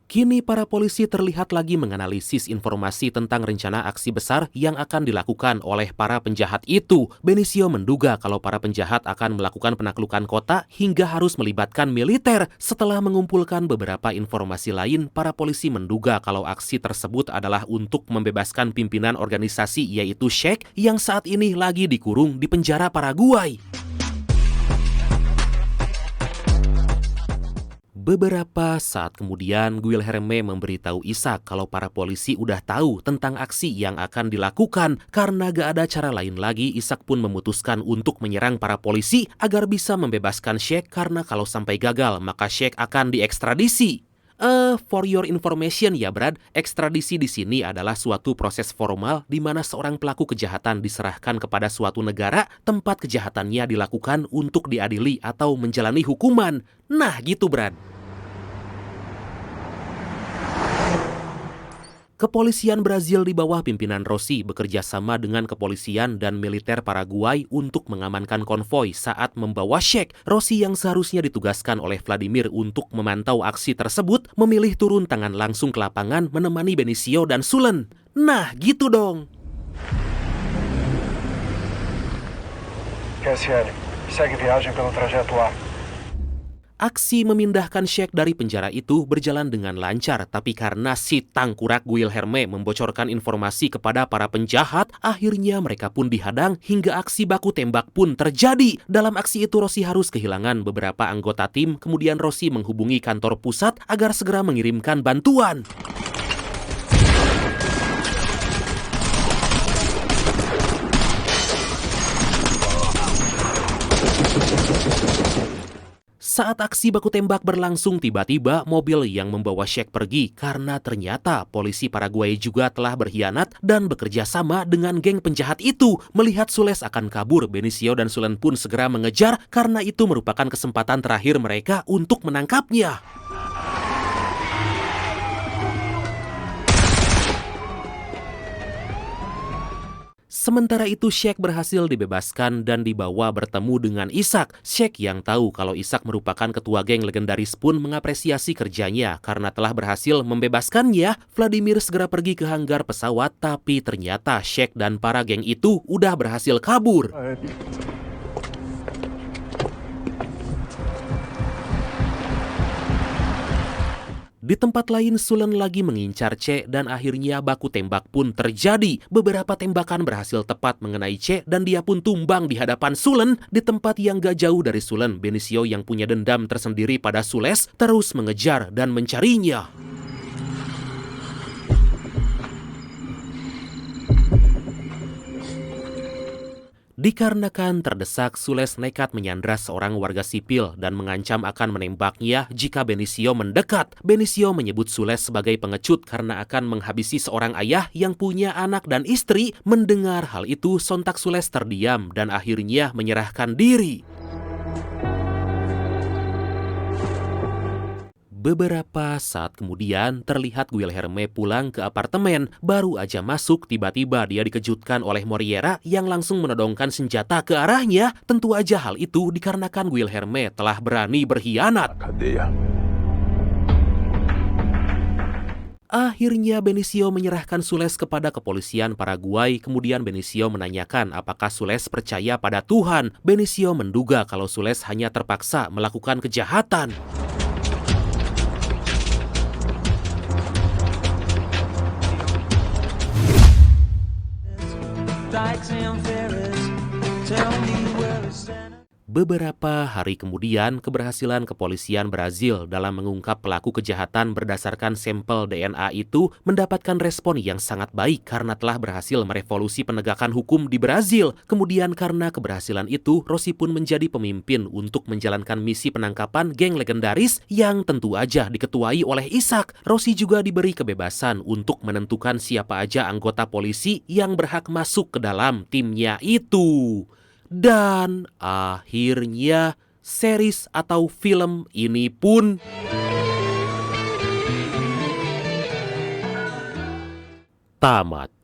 Kini para polisi terlihat lagi menganalisis informasi tentang rencana aksi besar yang akan dilakukan oleh para penjahat itu. Benicio menduga kalau para penjahat akan melakukan penaklukan kota hingga harus melibatkan militer. Setelah mengumpulkan beberapa informasi lain, para polisi menduga kalau aksi tersebut adalah untuk membebaskan pimpinan organisasi yaitu Sheikh yang saat ini lagi dikurung di penjara Paraguay. Beberapa saat kemudian, Guilherme memberitahu Ishak kalau para polisi udah tahu tentang aksi yang akan dilakukan. Karena gak ada cara lain lagi, Ishak pun memutuskan untuk menyerang para polisi agar bisa membebaskan Sheikh karena kalau sampai gagal, maka Sheikh akan diekstradisi. For your information ya Brad, ekstradisi di sini adalah suatu proses formal di mana seorang pelaku kejahatan diserahkan kepada suatu negara tempat kejahatannya dilakukan untuk diadili atau menjalani hukuman. Nah gitu Brad. Kepolisian Brazil di bawah pimpinan Rossi bekerja sama dengan kepolisian dan militer Paraguay untuk mengamankan konvoi saat membawa Sheikh. Rossi yang seharusnya ditugaskan oleh Vladimir untuk memantau aksi tersebut memilih turun tangan langsung ke lapangan menemani Benicio dan Sulen. Nah gitu dong. PSL, segue viagem pelo trajeto A. Aksi memindahkan Sheikh dari penjara itu berjalan dengan lancar, tapi karena si tangkurak Guilherme membocorkan informasi kepada para penjahat, akhirnya mereka pun dihadang hingga aksi baku tembak pun terjadi. Dalam aksi itu Rossi harus kehilangan beberapa anggota tim, kemudian Rossi menghubungi kantor pusat agar segera mengirimkan bantuan. Saat aksi baku tembak berlangsung, tiba-tiba mobil yang membawa Shaq pergi karena ternyata polisi Paraguay juga telah berkhianat dan bekerja sama dengan geng penjahat itu. Melihat Sules akan kabur, Benicio dan Sulen pun segera mengejar karena itu merupakan kesempatan terakhir mereka untuk menangkapnya. Sementara itu Shaq berhasil dibebaskan dan dibawa bertemu dengan Ishak. Shaq yang tahu kalau Ishak merupakan ketua geng legendaris pun mengapresiasi kerjanya karena telah berhasil membebaskannya. Vladimir segera pergi ke hanggar pesawat, tapi ternyata Shaq dan para geng itu udah berhasil kabur. Di tempat lain, Sulen lagi mengincar C dan akhirnya baku tembak pun terjadi. Beberapa tembakan berhasil tepat mengenai C dan dia pun tumbang di hadapan Sulen. Di tempat yang gak jauh dari Sulen, Benicio yang punya dendam tersendiri pada Sules terus mengejar dan mencarinya. Dikarenakan terdesak, Sules nekat menyandra seorang warga sipil dan mengancam akan menembaknya jika Benicio mendekat. Benicio menyebut Sules sebagai pengecut karena akan menghabisi seorang ayah yang punya anak dan istri. Mendengar hal itu, sontak Sules terdiam dan akhirnya menyerahkan diri. Beberapa saat kemudian terlihat Guilherme pulang ke apartemen. Baru aja masuk, tiba-tiba dia dikejutkan oleh Moriera yang langsung menodongkan senjata ke arahnya. Tentu aja hal itu dikarenakan Guilherme telah berani berkhianat. Akhirnya Benicio menyerahkan Sules kepada kepolisian Paraguay. Kemudian Benicio menanyakan apakah Sules percaya pada Tuhan. Benicio menduga kalau Sules hanya terpaksa melakukan kejahatan. Beberapa hari kemudian, keberhasilan kepolisian Brazil dalam mengungkap pelaku kejahatan berdasarkan sampel DNA itu mendapatkan respon yang sangat baik karena telah berhasil merevolusi penegakan hukum di Brazil. Kemudian karena keberhasilan itu, Rossi pun menjadi pemimpin untuk menjalankan misi penangkapan geng legendaris yang tentu aja diketuai oleh Ishak. Rossi juga diberi kebebasan untuk menentukan siapa aja anggota polisi yang berhak masuk ke dalam timnya itu. Dan akhirnya series atau film ini pun tamat.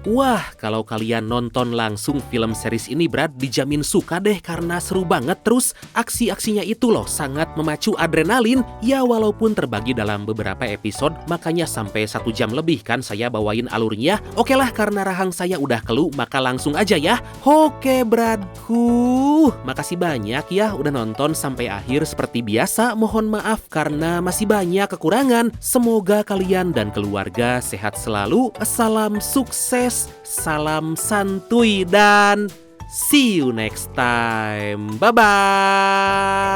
Wah, kalau kalian nonton langsung film series ini, Brad, dijamin suka deh karena seru banget. Terus aksi-aksinya itu loh sangat memacu adrenalin. Ya walaupun terbagi dalam beberapa episode, makanya sampai 1 jam lebih kan saya bawain alurnya. Oke lah, karena rahang saya udah kelu, maka langsung aja ya. Oke Bradku, makasih banyak ya udah nonton sampai akhir. Seperti biasa, mohon maaf karena masih banyak kekurangan. Semoga kalian dan keluarga sehat selalu. Salam sukses, salam santuy, dan see you next time. Bye-bye.